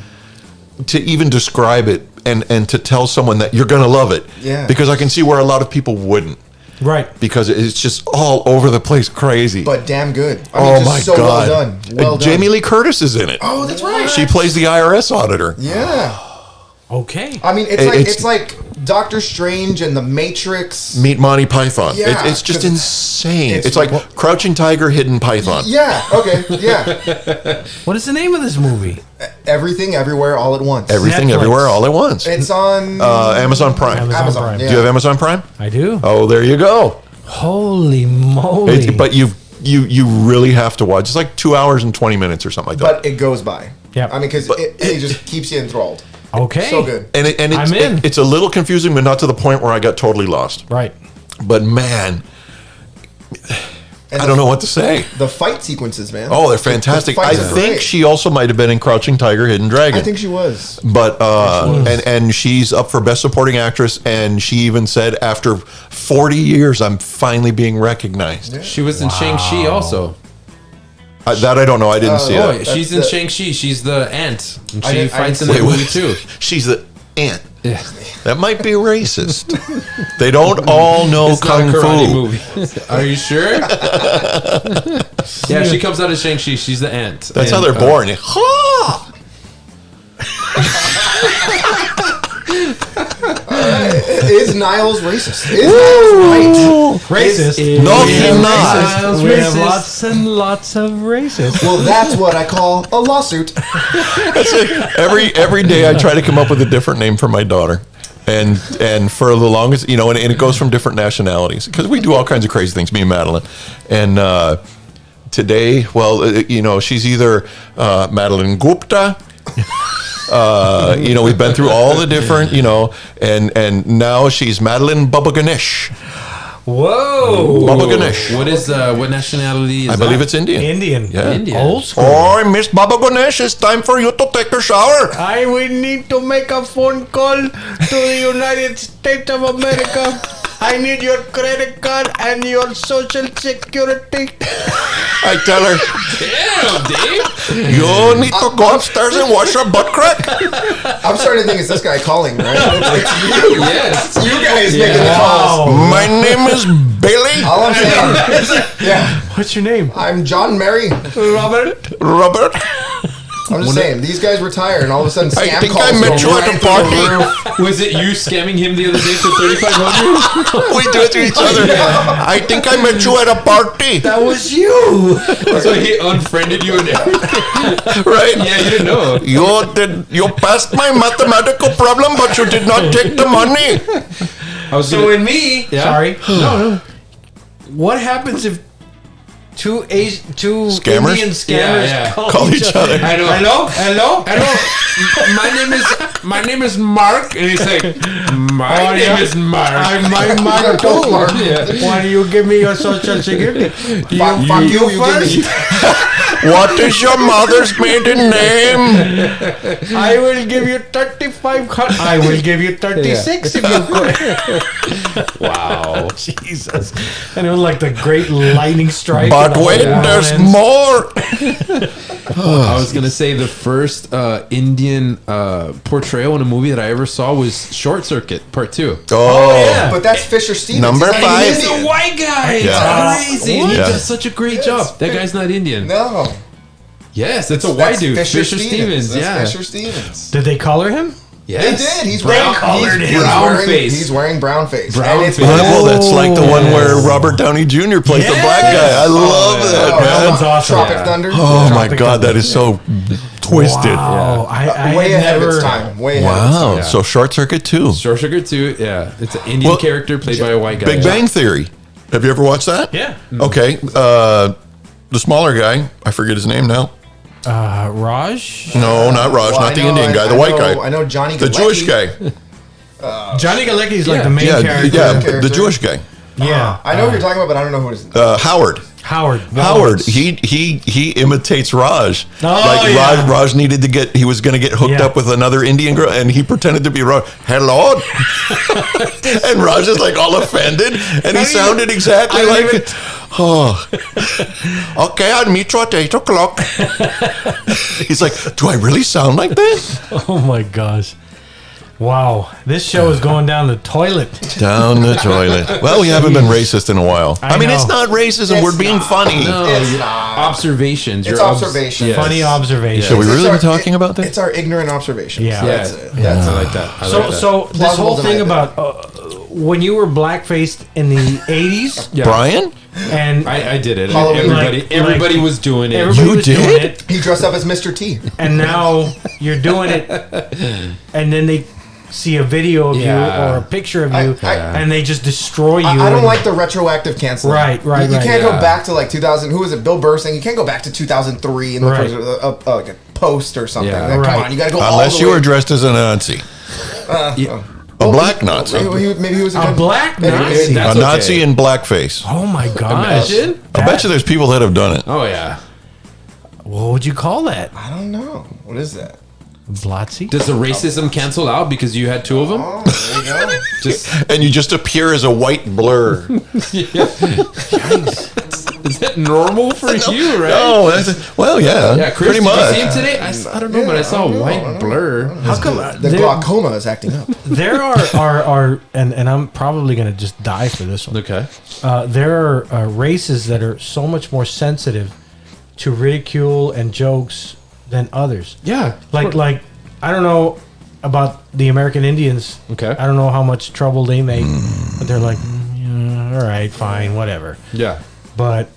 to even describe it and to tell someone that you're going to love it. Yeah. Because I can see where a lot of people wouldn't, Right. because it's just all over the place crazy. But damn good. I oh just my so God. well done. Well done. Jamie Lee Curtis is in it. Oh, that's right. She plays the IRS auditor. Yeah. Okay. I mean, It's- it's like Doctor Strange and the Matrix. Meet Monty Python. Yeah, it's just 'cause insane. it's- It's like Crouching Tiger, Hidden Python. Yeah. Okay. Yeah. What is the name of this movie? Everything, everywhere, all at once. Everything, Netflix. everywhere, all at once. It's on Amazon Prime. Amazon Prime. Yeah. Do you have Amazon Prime? I do. Oh, there you go. Holy moly! But you really have to watch. It's like 2 hours and 20 minutes or something like that. But it goes by. Yeah. I mean, because it just keeps you enthralled. Okay. So good. And I'm in. it's a little confusing, but not to the point where I got totally lost. Right. But man, And I don't know what to say. The fight sequences, man. Oh, they're fantastic. The I fights are think great. she also might have been in Crouching Tiger, Hidden Dragon. I think she was. But and she's up for Best Supporting Actress, and she even said after 40 years, I'm finally being recognized. She was in Shang-Chi also. That I don't know. I didn't see Oh, it. she's in the- Shang-Chi. She's the ant. And I she didn't- I fights in didn't that Wait, movie too. She's the ant. Yeah. That might be racist. They don't all know It's not kung a karate fu. movie. Are you sure? Yeah, she comes out of Shang-Chi. She's the ant. That's how And, they're born. Ha! Is Niles racist? Is Niles right? Racist. No, he's not. Racist. We have lots and lots of racists. Well, that's what I call a lawsuit. That's it. Every day I try to come up with a different name for my daughter. And for the longest, and it goes from different nationalities, because we do all kinds of crazy things, me and Madeline. And today, she's either Madeline Gupta. We've been through all the different, and now she's Madeline Baba Ganesh. Whoa. Baba Ganesh. What is what nationality is I believe that? it's Indian. Indian. Yeah. Indian. Old school. Oh, Miss Baba Ganesh, it's time for you to take a shower. I will need to make a phone call to the United States of America. I need your credit card and your social security. I tell her, Damn, Dave. you need to go upstairs and wash your butt crack. I'm starting to think it's this guy calling, right? It's you. Yes. It's you guys making the calls. My name is Billy. All I'm saying, yeah, What's your name? I'm John Mary. Robert. Robert, I'm just saying, these guys retire, and all of a sudden, I scam think calls I met go you at right a through party. the roof. Was it you scamming him the other day for $3,500? We do it to each other. I think I met you at a party. That was you. So he unfriended you and everything. Right? Yeah, you didn't know. You passed my mathematical problem, but you did not take the money. I was So gonna- in me, Yeah? sorry. No. What happens if two Scammers? Indian scammers Yeah. Call each other. I know. Hello? I know. My name is Mark, and he's like My name is Mark. I'm my Mark too. Yeah. Why do you give me your social security? Fuck you, you give me. What is your mother's maiden name? I will give you 3,500. I will give you 36 if you quit. Wow. Jesus. And it was like the great lightning strike. But and wait, the there's violence. more. I was gonna say the first Indian portrayal in a movie that I ever saw was Short Circuit Part 2. Oh, yeah. But that's Fisher Stevens. Number He's not 5. even He's a Indian. white guy. Yeah. It's crazy. And he Yeah. does such a great job. That guy's not Indian. No. Yes, it's a white That's dude. Fisher Stevens. That's Yeah. Fisher Stevens. Did they color him? They Yes. did. He's brown. wearing He's brown face. He's wearing brown face. Brown And it's face. well, that's like the one where Robert Downey Jr. plays the black guy. I love that, Oh, man. one's awesome. Tropic Yeah. Thunder. Oh my Tropic God, that is so twisted. Wow. I Way had ahead never, of its time. Way ahead of its time. Wow. So Short Circuit 2. Short Circuit 2. Yeah, it's an Indian Well, character played by a white guy. Big Bang Theory. Have you ever watched that? Yeah. Okay. The smaller guy, I forget his name now. Raj? No, not Raj, Well, not I the know- Indian guy, the I white know- guy. I know Johnny The Galecki. Jewish guy. Johnny Galecki is like Yeah. the main Yeah, character. yeah, the character. Jewish guy. Yeah. I know what you're talking about, but I don't know who it is. Howard. Howard. Howard, he imitates Raj. Oh, yeah. Raj needed to get, he was going to get hooked Yeah. up with another Indian girl, and he pretended to be Raj. Hello, and Raj is like all offended, and he sounded exactly like it. Oh, okay, I'll meet you at 8:00. He's like, do I really sound like that? Oh my gosh. Wow. This show is going down the toilet. Down the toilet. Well, we haven't been racist in a while. I I mean, know. it's not racism. We're being funny. No, It's your not. observations. It's your observation. yes. Funny observation. Should we It's really our- be talking about this? It's our ignorant observation. Yeah. Yeah, That's it. I like that. I like that. So this Plausible whole thing deniability. about when you were black-faced in the 80s Yeah. Brian? and I did it. Halloween. Everybody was doing it. everybody You was doing did? it, He dressed up as Mr. T. and now you're doing it, and then they see a video of Yeah. you or a picture of you, I- and they just destroy you. I don't and- like the retroactive canceling. Right, You right, can't yeah. go back to like 2000. Who was it? Bill Burr saying you can't go back to 2003 and look Right. for like a post or something. Yeah. Like, Right. Come on, you got to go all Unless the you way. were dressed as a Nazi. A black Nazi. Maybe he was A good- black maybe- Nazi? That's A Nazi okay. in blackface. Oh my gosh! Imagine. I bet you there's people that have done it. Oh yeah. What would you call that? I don't know. What is that? Blatzy? Does the racism cancel out because you had two of them? Oh, there you go. Just And you just appear as a white blur. is that normal for you, right? Oh, that's, well, yeah. Yeah, Chris, pretty did much. you see him today? I don't know, but I saw a white blur. How come The glaucoma is acting up. there are and I'm probably gonna just die for this one. Okay. There are races that are so much more sensitive to ridicule and jokes than others. Yeah. Like I don't know about the American Indians. Okay. I don't know how much trouble they make, but they're like, yeah, all right, fine, whatever. Yeah. But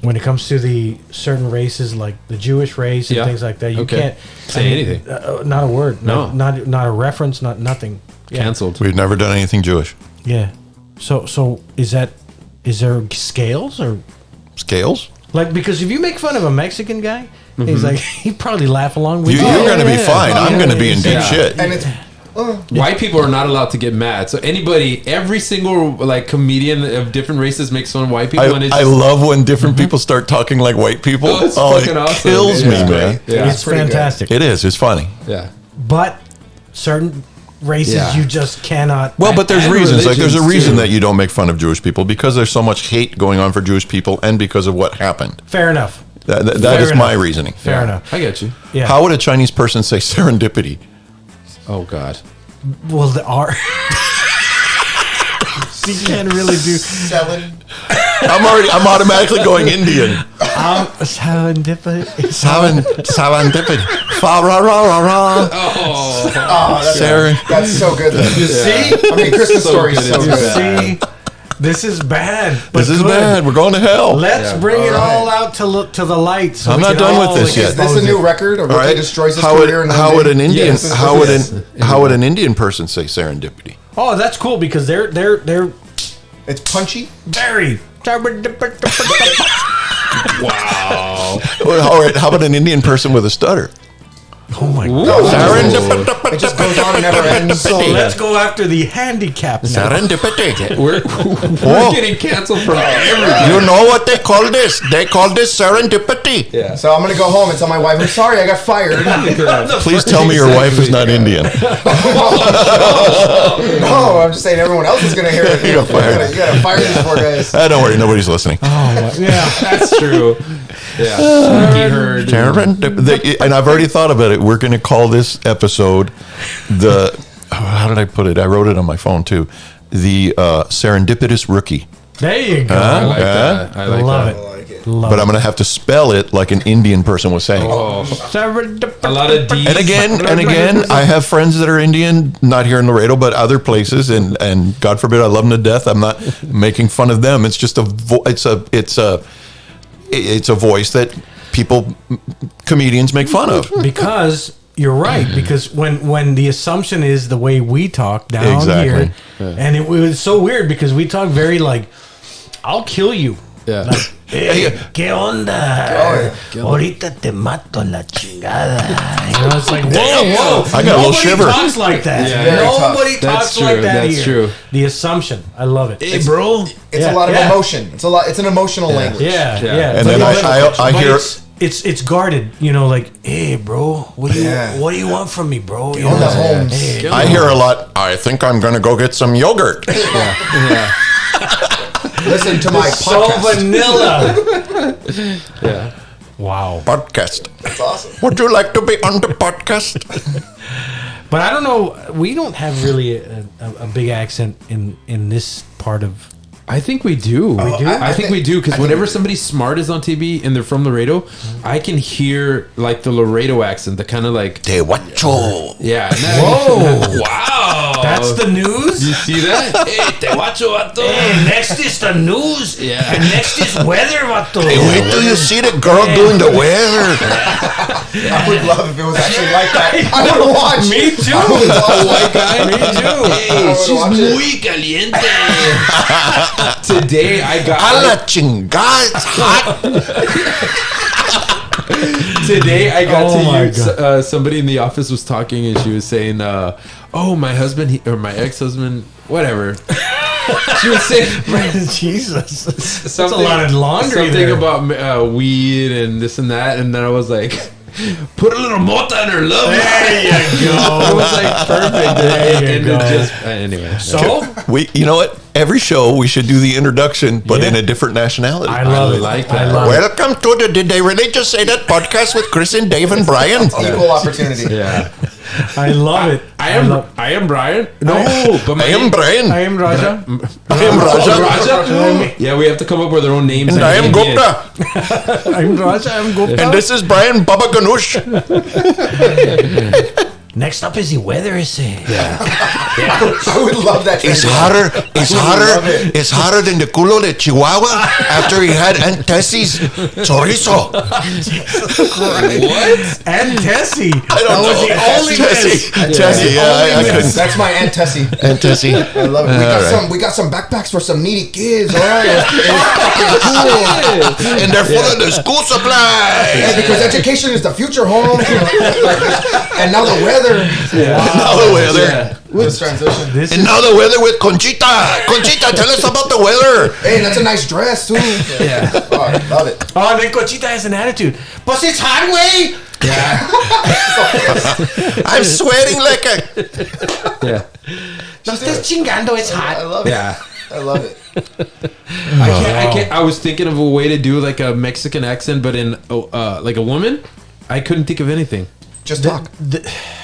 when it comes to the certain races, like the Jewish race and Yeah. things like that, you Okay. can't Say anything. Not a word. No. Not a reference. Not nothing. Yeah. Canceled. We've never done anything Jewish. Yeah. So is there scales or Scales? like, because if you make fun of a Mexican guy, he's like he'd probably laugh along with you. You're going to be yeah. fine. I'm going to be in deep Yeah. shit. And it's White people are not allowed to get mad. So every single like comedian of different races makes fun of white people. and it's I just, love when different people start talking like white people. Oh, it's it fucking awesome. kills me, Yeah. man. Yeah. It's pretty good. fantastic. It is. It's funny. yeah. But certain races Yeah. you just cannot. Well, but there's And reasons. Like, there's a religions, reason too. that you don't make fun of Jewish people because there's so much hate going on for Jewish people and because of what happened. Fair enough. That Fair is my enough. reasoning. Fair Yeah. enough. I get you. Yeah. How would a Chinese person say serendipity? Oh God. Well, the art. You can't really do. selling. I'm automatically going Indian. Serendipity. Serendipity. Fa ra ra ra ra. Oh, that's, Seren- that's so good. Though. You see? I mean, Christmas So Story is good, so it's good. bad. See? This is bad. But This is good. bad. We're going to hell. Let's Yeah. bring it All right. all out to the light. So I'm we not can done with all this yet. Is this a expose new it. record? Or All right. destroys his How would, career? in how one would day? an Indian Yes. how would Yes. an how would an Indian person say serendipity? Oh, that's cool because they're It's punchy. very. Wow. Well, all right. How about an Indian person with a stutter? Oh my No, Serendipitous. it just goes on and never ends. So let's go after the handicap now. Serendipity. We're getting canceled from everything. You know what they call this? They call this serendipity. Yeah. So I'm gonna go home and tell my wife, I'm sorry, I got fired. Please tell me your wife is not Indian. No, I'm just saying everyone else is gonna hear it. You got fired. You gotta fire these poor guys. Don't worry, nobody's listening. Yeah. That's true. Yeah. Ricky heard. And I've already thought about it. We're going to call this episode how did I put it? I wrote it on my phone too. The Serendipitous Rookie. There you go. I like that. I like Love that. it. Love But I'm going to have to spell it like an Indian person was saying. Oh, a lot of D's. And again, I have friends that are Indian, not here in Laredo, but other places, and God forbid I love them to death. I'm not making fun of them. It's just it's a voice that comedians make fun of. Because you're right. Because when the assumption is the way we talk down Exactly. here, and it was so weird because we talk very like, I'll kill you. Yeah. Like, hey, ¿qué onda? Ahorita te mato la chingada. You know, it's like, whoa. I got a little Nobody shiver. talks like that. Yeah. Very tough. Nobody That's talks true, like that that's here. true. The assumption. I love it. Hey, bro. It's a lot of emotion. It's an emotional language. Yeah. And then I hear it's guarded, you know, like, hey, bro, what do you want from me, bro? You know, the homes. hey, I hear a lot. I think I'm going to go get some yogurt. Listen to my so podcast. vanilla. Yeah. Wow. Podcast. That's awesome. Would you like to be on the podcast? But I don't know. We don't have really a big accent in this part of. I think we do. I think we do because whenever somebody smart is on TV and they're from Laredo, I can hear like the Laredo accent, the kind of like Te guacho. yeah. Whoa. Wow. That's the news? You see that? Hey, te guacho, vato. Hey, next is the news. Yeah. And next is weather, vato. Hey, wait till you see the girl doing the weather. I would love if it was actually like that. I would watch. Me too. I would watch. White guy. Me too. Hey, she's watch it. muy caliente. Today I got. A la chingada, it's hot. Today I got Oh my to use somebody in the office was talking and she was saying, "Oh, my husband or my ex-husband, whatever." She was saying Jesus. That's something, a lot of laundry something there. about weed and this and that, and then I was like, "Put a little mota in her love." There you go. It was like perfect. There you And go. it just anyway. So You know what? Every show we should do the introduction, but Yeah. in a different nationality. I love I it. like I that. love it. Welcome to the Did They Really Just Say That podcast with Chris and Dave and Brian. Equal opportunity. Yeah, I love it. I am Brian. No, but I am Brian. I am Raja. I am Raja. Raja. Yeah, we have to come up with our own names. And I am Indian. Gupta. I'm Raja. I'm Gupta. And this is Brian Baba Ganoush. Next up is the weather. Is it? I would love that. It's transition. hotter. It's hotter than the culo de Chihuahua after he had Aunt Tessie's chorizo. What? And Tessie. I don't know. the only Tessie. miss. Tessie. Yeah, I couldn't. That's my Aunt Tessie. Aunt Tessie. I love it. We got some backpacks for some needy kids. All right, it was fucking cool. And they're full of the school supplies. Yeah, because education is the future home. And now the weather. Now the weather. Yeah. This transition. This And is now the weather with Conchita. Conchita, tell us about the weather. Hey, that's a nice dress too. Yeah. Oh, I love it. oh, and then Conchita has an attitude. But it's hot way. I'm sweating like a... Yeah. No estés chingando. It's I hot. love it. Yeah. I love it. I can't. I was thinking of a way to do like a Mexican accent, but in like a woman. I couldn't think of anything. Just talk.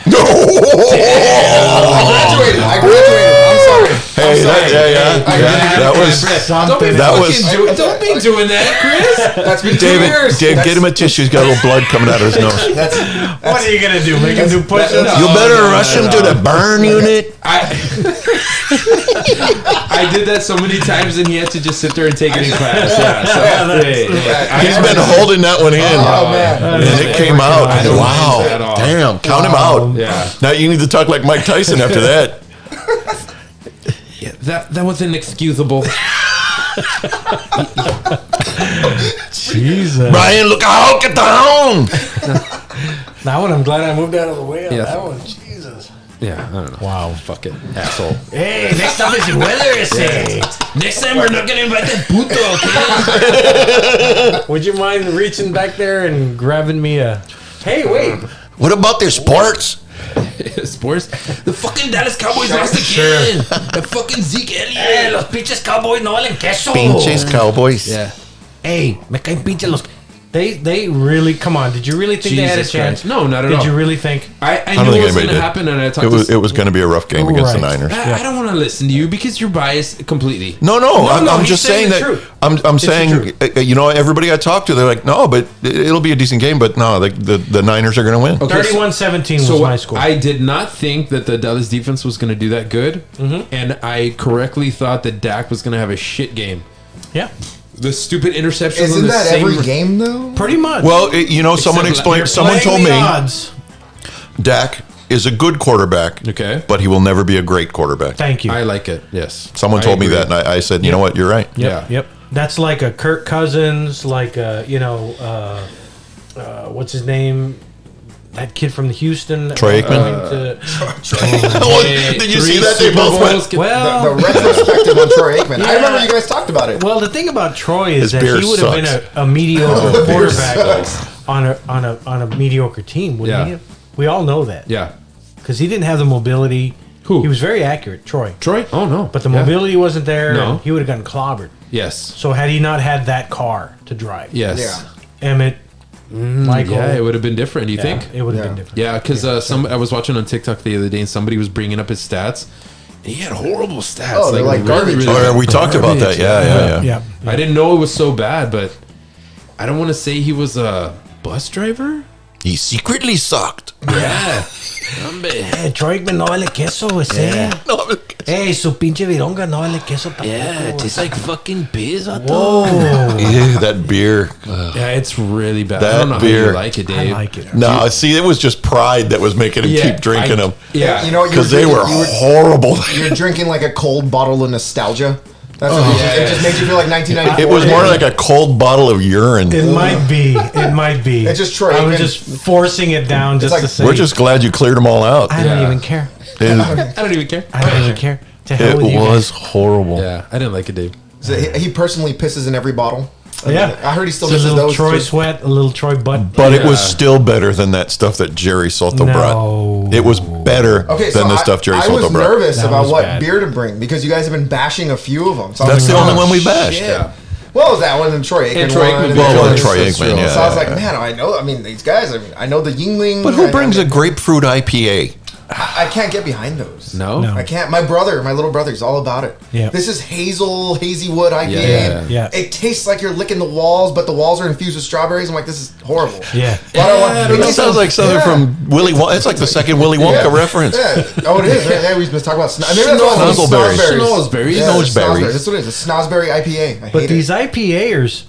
No! I graduated. I'm sorry. Hey, that was... Don't be doing that, Chris. That's been 2 David, years. Dave, get him a tissue. He's got a little blood coming out of his nose. What are you gonna do? Make him do push-ups? You better rush him to the burn unit. I did that so many times, and he had to just sit there and take it in class. Yeah, so, He's been holding that one in. Oh man. And it came out. I don't Wow. mind that at all. Damn. Count him out. Yeah. Now you need to talk like Mike Tyson after that. Yeah, that was inexcusable. Jesus. Brian, look out. Get down. That one, I'm glad I moved out of the way on Yeah. that one. Jesus. Yeah, I don't know. Wow. Fuck it, asshole. Hey, next up is the weather essay. Next time we're not gonna invite that puto, okay? Would you mind reaching back there and grabbing me a... Hey, wait. What about their sports? Sports. The fucking Dallas Cowboys lost again. The fucking Zeke Elliott. Los pinches Cowboys no valen queso. Pinches Cowboys. Yeah. Hey, me caen pinches los... They really... Come on, did you really think they had a Jesus chance? Christ. No, not at all. Did you really think... I don't knew think it was anybody going to did. happen, and I talked It was going to be a rough game against the Right. Niners. I don't want to listen to you because you're biased completely. No, I'm he's just saying saying the that. truth. I'm the saying, you know, everybody I talk to, they're like, no, but it'll be a decent game. But no, the Niners are going to win. Okay, 31-17 was so my score. I did not think that the Dallas defense was going to do that good, and I correctly thought that Dak was going to have a shit game. Yeah. The stupid interceptions. Isn't on the that same every game though? Pretty much. Well, you know, someone Except explained. you're Someone told Playing the me odds. Dak is a good quarterback. Okay. But he will never be a great quarterback. Thank you. I like it. Yes. Someone I told me agree. that, and I said, you know what, you're right. Yeah. Yep. That's like a Kirk Cousins, like a, what's his name? That kid from Houston. Troy Aikman? Did you see that? They both went. Well, The retrospective on Troy Aikman. I remember you guys talked about it. well, the thing about Troy is His that beer he would have been sucks. a mediocre quarterback sucks. on a mediocre team, wouldn't Yeah. he? We all know that. Yeah. Because he didn't have the mobility. Who? He was very accurate, Troy. Troy? Oh no. But the Yeah. mobility wasn't there. No. And he would have gotten clobbered. Yes. So had he not had that car to drive, Yes. Yeah. Emmett, Michael, Yeah, it would have been different. Do you think? it would have Yeah. been different. Yeah, because I was watching on TikTok the other day, and somebody was bringing up his stats. And he had horrible stats. Oh, they're like garbage. Oh, yeah, we talked about that. Yeah. Yeah. I didn't know it was so bad, but I don't want to say he was a bus driver. He secretly sucked. Yeah. Hey, Troy Aikman no vale queso, ese. No, Hey, su pinche vironga no vale queso tampoco. Yeah, it tastes like fucking piss. Whoa. ew, that beer. Yeah, it's really bad. That I don't know how beer. you like it, I Dave. like it. No, see, it was just pride that was making him keep drinking them. Yeah. You know, you Because they were you horrible. You're drinking like a cold bottle of nostalgia. That's what it just made you feel like 1994. It was more like a cold bottle of urine. It might be. It might be. It's just Troy I was Aikman. just forcing it down just like- to say. We're just glad you cleared them all out. I don't Yeah. even care. It, I don't even care. I don't even care. To hell it with you was horrible. Yeah, I didn't like it, Dave. So he personally pisses in every bottle. guys. Yeah. I heard he still It's a misses little those. Troy too. sweat, a little Troy butt. But it was Yeah. still better than that stuff that Jerry Soto No. brought. It was better Okay, so than the stuff Jerry I Soto was brought. nervous That about was what bad. beer to bring because you guys have been bashing a few of them. So I was That's like, the only oh, one we bashed. shit. Yeah. What was that one? And Troy Aikman. And Troy one, Aikman. and Well, then and others. Troy That's Aikman, true. yeah. So I was like, man, I know these guys. I mean, I know the Yingling. But who I brings know- a grapefruit IPA? I can't get behind those. No? No. I can't. My little brother's all about it. Yeah. This is hazy wood IPA. Yeah. Yeah. It tastes like you're licking the walls, but the walls are infused with strawberries. I'm like, this is horrible. Yeah. Why do I want? It sounds like something from Willy Wonka. It's like the second Willy Wonka reference. Yeah. Oh, it is. Right? Yeah, we've been talking about. Maybe that's what it's called, Snozzleberries. Snozzberries. Yeah, Snozzberries. That's what it is. It's Snozzberry IPA. I But hate these it. IPAers,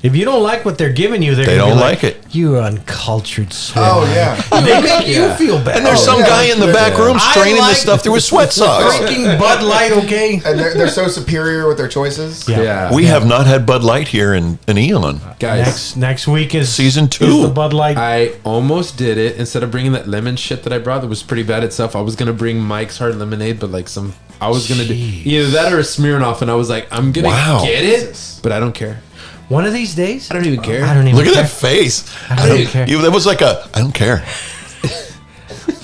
if you don't like what they're giving you, They gonna don't be like it. You uncultured swine. Oh yeah. They make you feel bad. And there's some yeah. guy in the back room I straining like this stuff through his sweat socks. Drinking Bud Light, okay? And they're so superior with their choices. Yeah. We have not had Bud Light here in eon. Guys, Next week is Season 2. is the Bud Light. I almost did it. Instead of bringing that lemon shit that I brought that was pretty bad itself, I was going to bring Mike's Hard Lemonade, but like I was going to do either that or a Smirnoff, and I was like, I'm going to Wow. get it, but I don't care. One of these days, I don't even care. I don't even Look at care. that face. I don't care. That was like a, I don't care.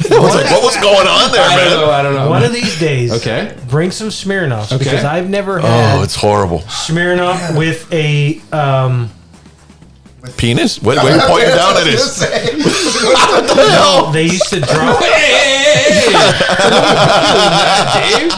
I was like, what was going on there, man? I don't know. One of these days, Okay. bring some Smirnoff Okay. because I've never had Oh, it's horrible. Smirnoff with a Penis? What are you pointing down at his? no. They used to drop.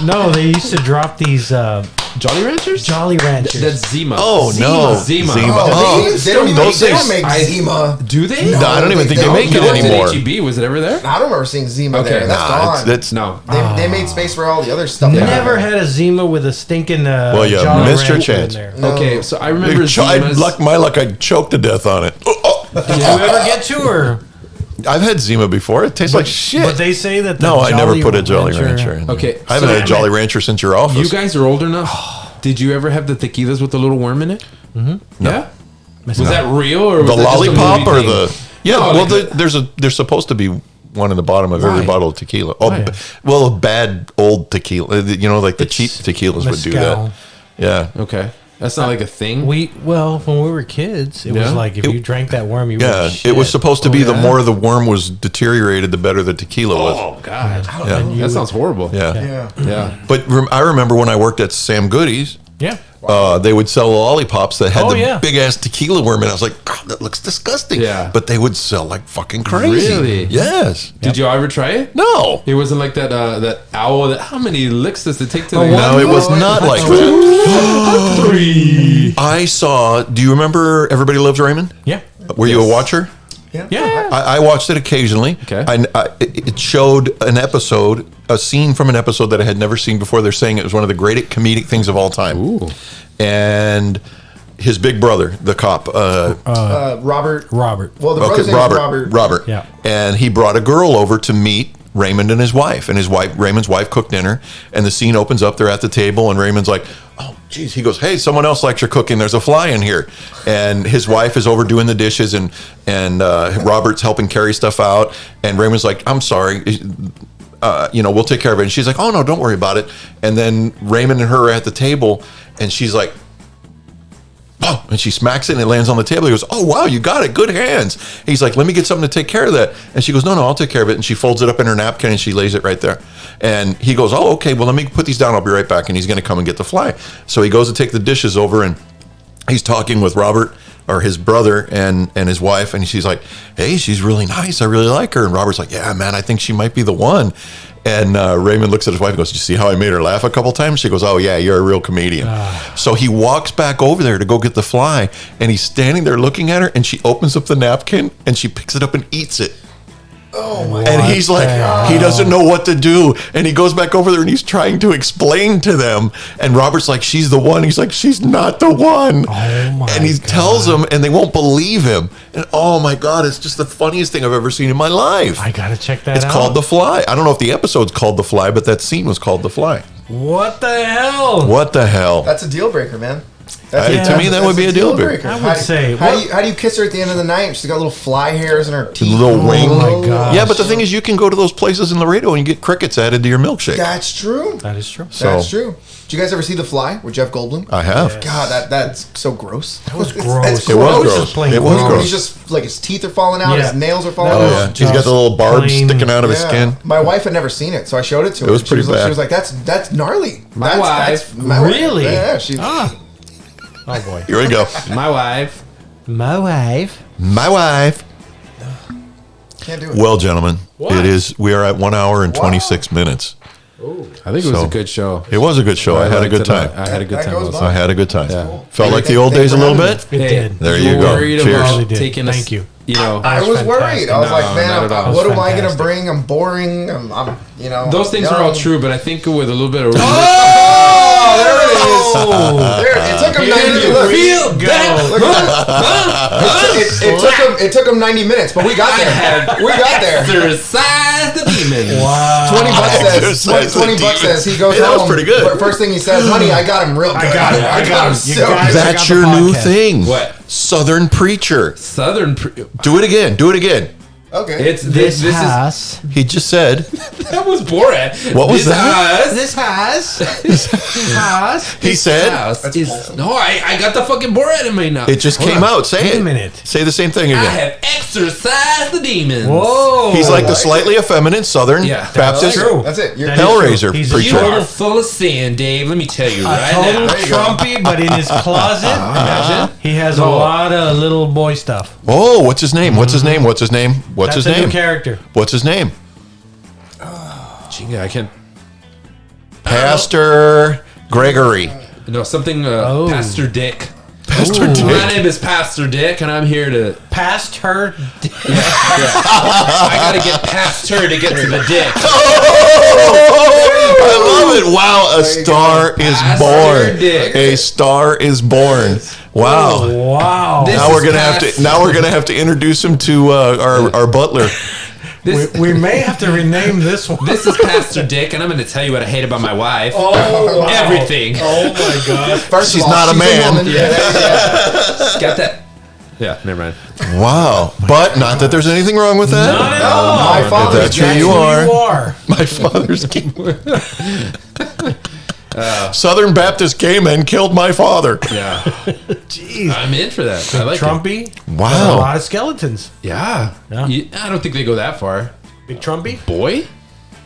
No, they used to drop these Jolly Ranchers? Jolly Ranchers. That's Zima. Oh, no. Zima. Oh, they don't even Those they don't things- make Zima. Do they? No, I don't even think they make it No, it's at anymore. HEB. Was it ever there? I don't remember seeing Zima Okay. there. That's gone. That's No. They made space for all the other stuff. Never had a Zima with a stinking Well, you Jolly missed your Rancher in chance. there. No. Okay, so I remember Zima's. My luck, I choked to death on it. Did you ever get to her? I've had Zima before. It tastes like shit. But they say that the No, I never Jolly put a Jolly Rancher in. Okay, I haven't so- had a Jolly Rancher since your office. You guys are old enough. Did you ever have the tequilas with the little worm in it? Mm-hmm. Yeah. Was that real or was the that just a lollipop movie or thing? Yeah, No, well, like there's supposed to be one in the bottom of every Right. bottle of tequila. Oh, yeah. well, a bad old tequila. You know, like the cheap tequilas would do Mezcal. that. Yeah. Okay. That's not like a thing. Well, when we were kids, it Yeah? was like if you drank that worm, you Yeah, were it was supposed to be the yeah? more the worm was deteriorated, the better the tequila was. Oh God. Yeah. That sounds horrible. Yeah. Yeah. Yeah. But I remember when I worked at Sam Goody's, Yeah. they would sell lollipops that had Oh, the yeah. big ass tequila worm, and I was like, God, that looks disgusting. Yeah. But they would sell like fucking crazy. Really? Yes. Did you ever try it? No. It wasn't like that that owl. That how many licks does it take to? No, it was not like that. 3. I saw. Do you remember Everybody Loves Raymond? Yeah. Were you a watcher? Yeah. I watched it occasionally. Okay. It showed a scene from an episode that I had never seen before. They're saying it was one of the great comedic things of all time. Ooh. And his big brother, the cop, Robert. okay, Well, the brother's name is Robert. Robert. Yeah. And he brought a girl over to meet Raymond and his wife. And Raymond's wife cooked dinner. And the scene opens up. They're at the table, and Raymond's like, "Oh, geez." He goes, "Hey, someone else likes your cooking. There's a fly in here." And his wife is over doing the dishes, and Robert's helping carry stuff out. And Raymond's like, "I'm sorry. We'll take care of it." And she's like, "Oh no, don't worry about it." And then Raymond and her are at the table, and she's like, "Oh," and she smacks it and it lands on the table. He goes, "Oh wow, you got it. Good hands." He's like, "Let me get something to take care of that." And she goes, No, I'll take care of it." And she folds it up in her napkin and she lays it right there. And he goes, "Oh, okay, well, let me put these down. I'll be right back." And he's going to come and get the fly. So he goes to take the dishes over, and he's talking with Robert, or his brother, and his wife. And she's like, "Hey, she's really nice. I really like her." And Robert's like, "Yeah, man, I think she might be the one." And Raymond looks at his wife and goes, "Did you see how I made her laugh a couple times?" She goes, "Oh yeah, you're a real comedian." So he walks back over there to go get the fly, and he's standing there looking at her, and she opens up the napkin and she picks it up and eats it. And he's like, he doesn't know what to do. And he goes back over there and he's trying to explain to them. And Robert's like, "She's the one." He's like, "She's not the one." And he tells them, and they won't believe him. And oh my God, it's just the funniest thing I've ever seen in my life. I gotta check that out. It's called The Fly. I don't know if the episode's called The Fly, but that scene was called The Fly. What the hell? What the hell? That's a deal breaker, man. To me, that would be a deal breaker. I would say. How do you kiss her at the end of the night? She's got little fly hairs in her teeth. Little wing. Oh my God. Yeah, but the thing is, you can go to those places in Laredo and you get crickets added to your milkshake. That's true. That is true. That's true. Did you guys ever see The Fly with Jeff Goldblum? I have. God, that's so gross. That was gross. It was Gross gross. is plain It was gross. gross. He's just like his teeth are falling out, Yeah. his nails are falling That Oh, out. yeah. was He's got the little barbs plain- sticking out of his Yeah. skin. My wife had never seen it, so I showed it to her. was pretty She bad. was like, "That's gnarly." My wife. Really? Yeah, she. Oh boy. Here we go. My wife. My wife. My wife. Can't do it. Well, gentlemen, we are at 1 hour and 26 minutes. I think it was So- a good show. It was a good show. I had a liked good it. time. I had a good That time. goes also. by. I had a good time. Yeah. Felt like the old days a little bit. It did. There you go. Worried Cheers. about Really did. taking us. Thank you. You know, I was worried. I was No, like, not "Man, at all. what am I gonna Fantastic. bring? I'm boring. I'm those things are all true, but I think with a little bit of Oh, there it is. There, it took him 90 minutes. Look, feel that. look at that. It took him 90 minutes, but we got there. We got there. Exercise the demon. Wow. 20 bucks says. Exercise the 20 bucks demons. says he goes Hey, that was home. pretty good. But first thing he says, "Honey, I got him real good. I got him. I got him. so You guys- good." That's Check out your the new podcast. thing. What? Southern Preacher. Southern. Do it again. Do it again. Okay. It's this is house. He just said, that was Borat. What was This that? house- This house. he said, house is no. I got the fucking Borat in me now. it just Hold came on. out. Say Wait it. a minute. Say the same thing I again. have exorcised the demons. Whoa. He's like the slightly effeminate Southern Yeah. Baptist True. That's it. You're That is Hellraiser true. He's a preacher. You are total- full of sin, Dave. Let me tell you A right total now. Trumpy, but in his closet, Imagine. he has a lot of little boy stuff. Oh, what's his name? What's his name? What's his name? What's That's his a name? new character. What's his name? Gee, I can't. Pastor Gregory. No, something. Oh. Pastor Dick. Pastor My Dick. name is Pastor Dick, and I'm here to. Past her. I gotta get past her to get to the dick. I love it. Wow, a star is Pastor born. Dick. A star is born. Wow. Wow. This Now we're is gonna have past- to. Now we're gonna have to introduce him to our butler. This, we may have to rename this one. this is Pastor Dick, and I'm gonna tell you what I hate about my wife. Oh, wow. Everything. Oh my god. First She's of all, not a man. woman. Yeah. Got that Yeah, never mind. Wow. But not that there's anything wrong with that. Not at all. My If father's that's who Jackson. you are. You are. My father's king. Southern Baptist came and killed my father. Yeah. Jeez. I'm in for that. I like it. Trumpy. Wow. A lot of skeletons. Yeah. Yeah. I don't think they go that far. Big Trumpy? Boy?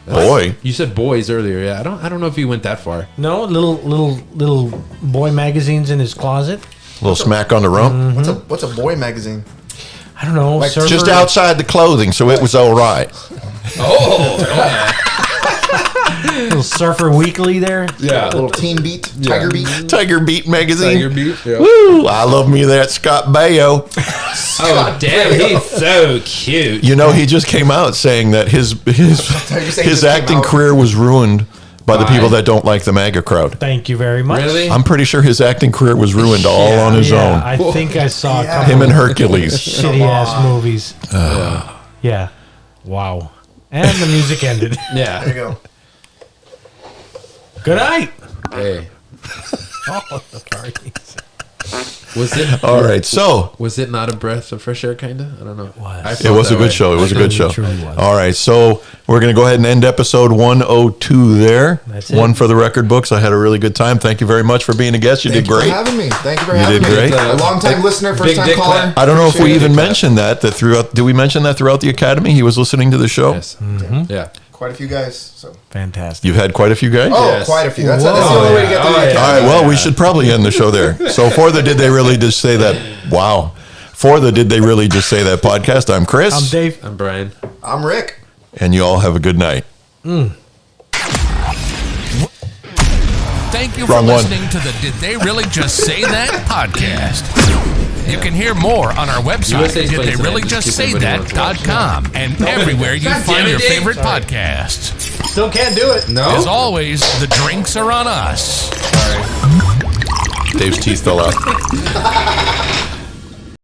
Boy. You said boys earlier. Yeah, I don't know if he went that far. No, little boy magazines in his closet. Little smack on the rump. What's a boy magazine? I don't know. Like, surfer, Just outside the clothing, so it was all right. little Surfer Weekly there. Yeah. A little Teen Beat, Tiger Beat. Tiger Beat magazine. Tiger Beat. Yeah. Woo! I love me that Scott Baio. Oh, damn. He's so cute. You know, he just came out saying that his just acting came out. career was ruined by the Why? people that don't like the MAGA crowd. Thank you very much. Really? I'm pretty sure his acting career was ruined all on his Yeah, own. I think I saw a Yeah. couple Him and Hercules. shitty ass movies. Yeah. Wow. And the music ended. Yeah. There you go. Good night. Hey. Oh, the parties. Was it? All right, so Was it not a breath of fresh air? Kinda. I don't know. was. it was a good show. It was a good show. truly was. All right, so we're going to go ahead and end episode 102 there. That's it. One for the record books. I had a really good time. Thank you very much for being a guest. You Thank did you for great. having me. Thank you for You having did me. great. A long time listener, first big time dick caller. clap. I don't know if we Appreciate even it. mentioned that throughout. Did we mention that throughout the academy? He was listening to the show. Yes. Yeah. Quite a few guys. So. Fantastic. You've had quite a few guys. Oh, Yes. quite a few. That's the Whoa. only way to get through the Oh, yeah. All academy. right. Well, we should probably end the show there. So for the Did They Really Just Say That? Wow. For the Did They Really Just Say That podcast, I'm Chris. I'm Dave. I'm Brian. I'm Rick. And you all have a good night. Thank you Wrong for one. listening to the Did They Really Just Say That podcast. You can hear more on our website, USA's playing tonight. Just keep everybody didtheyrealllyjustsaythat.com, and everywhere you God damn find it, your Dave. favorite Sorry. podcasts. Still can't do it. No. As always, the drinks are on us. Dave's teeth fell out.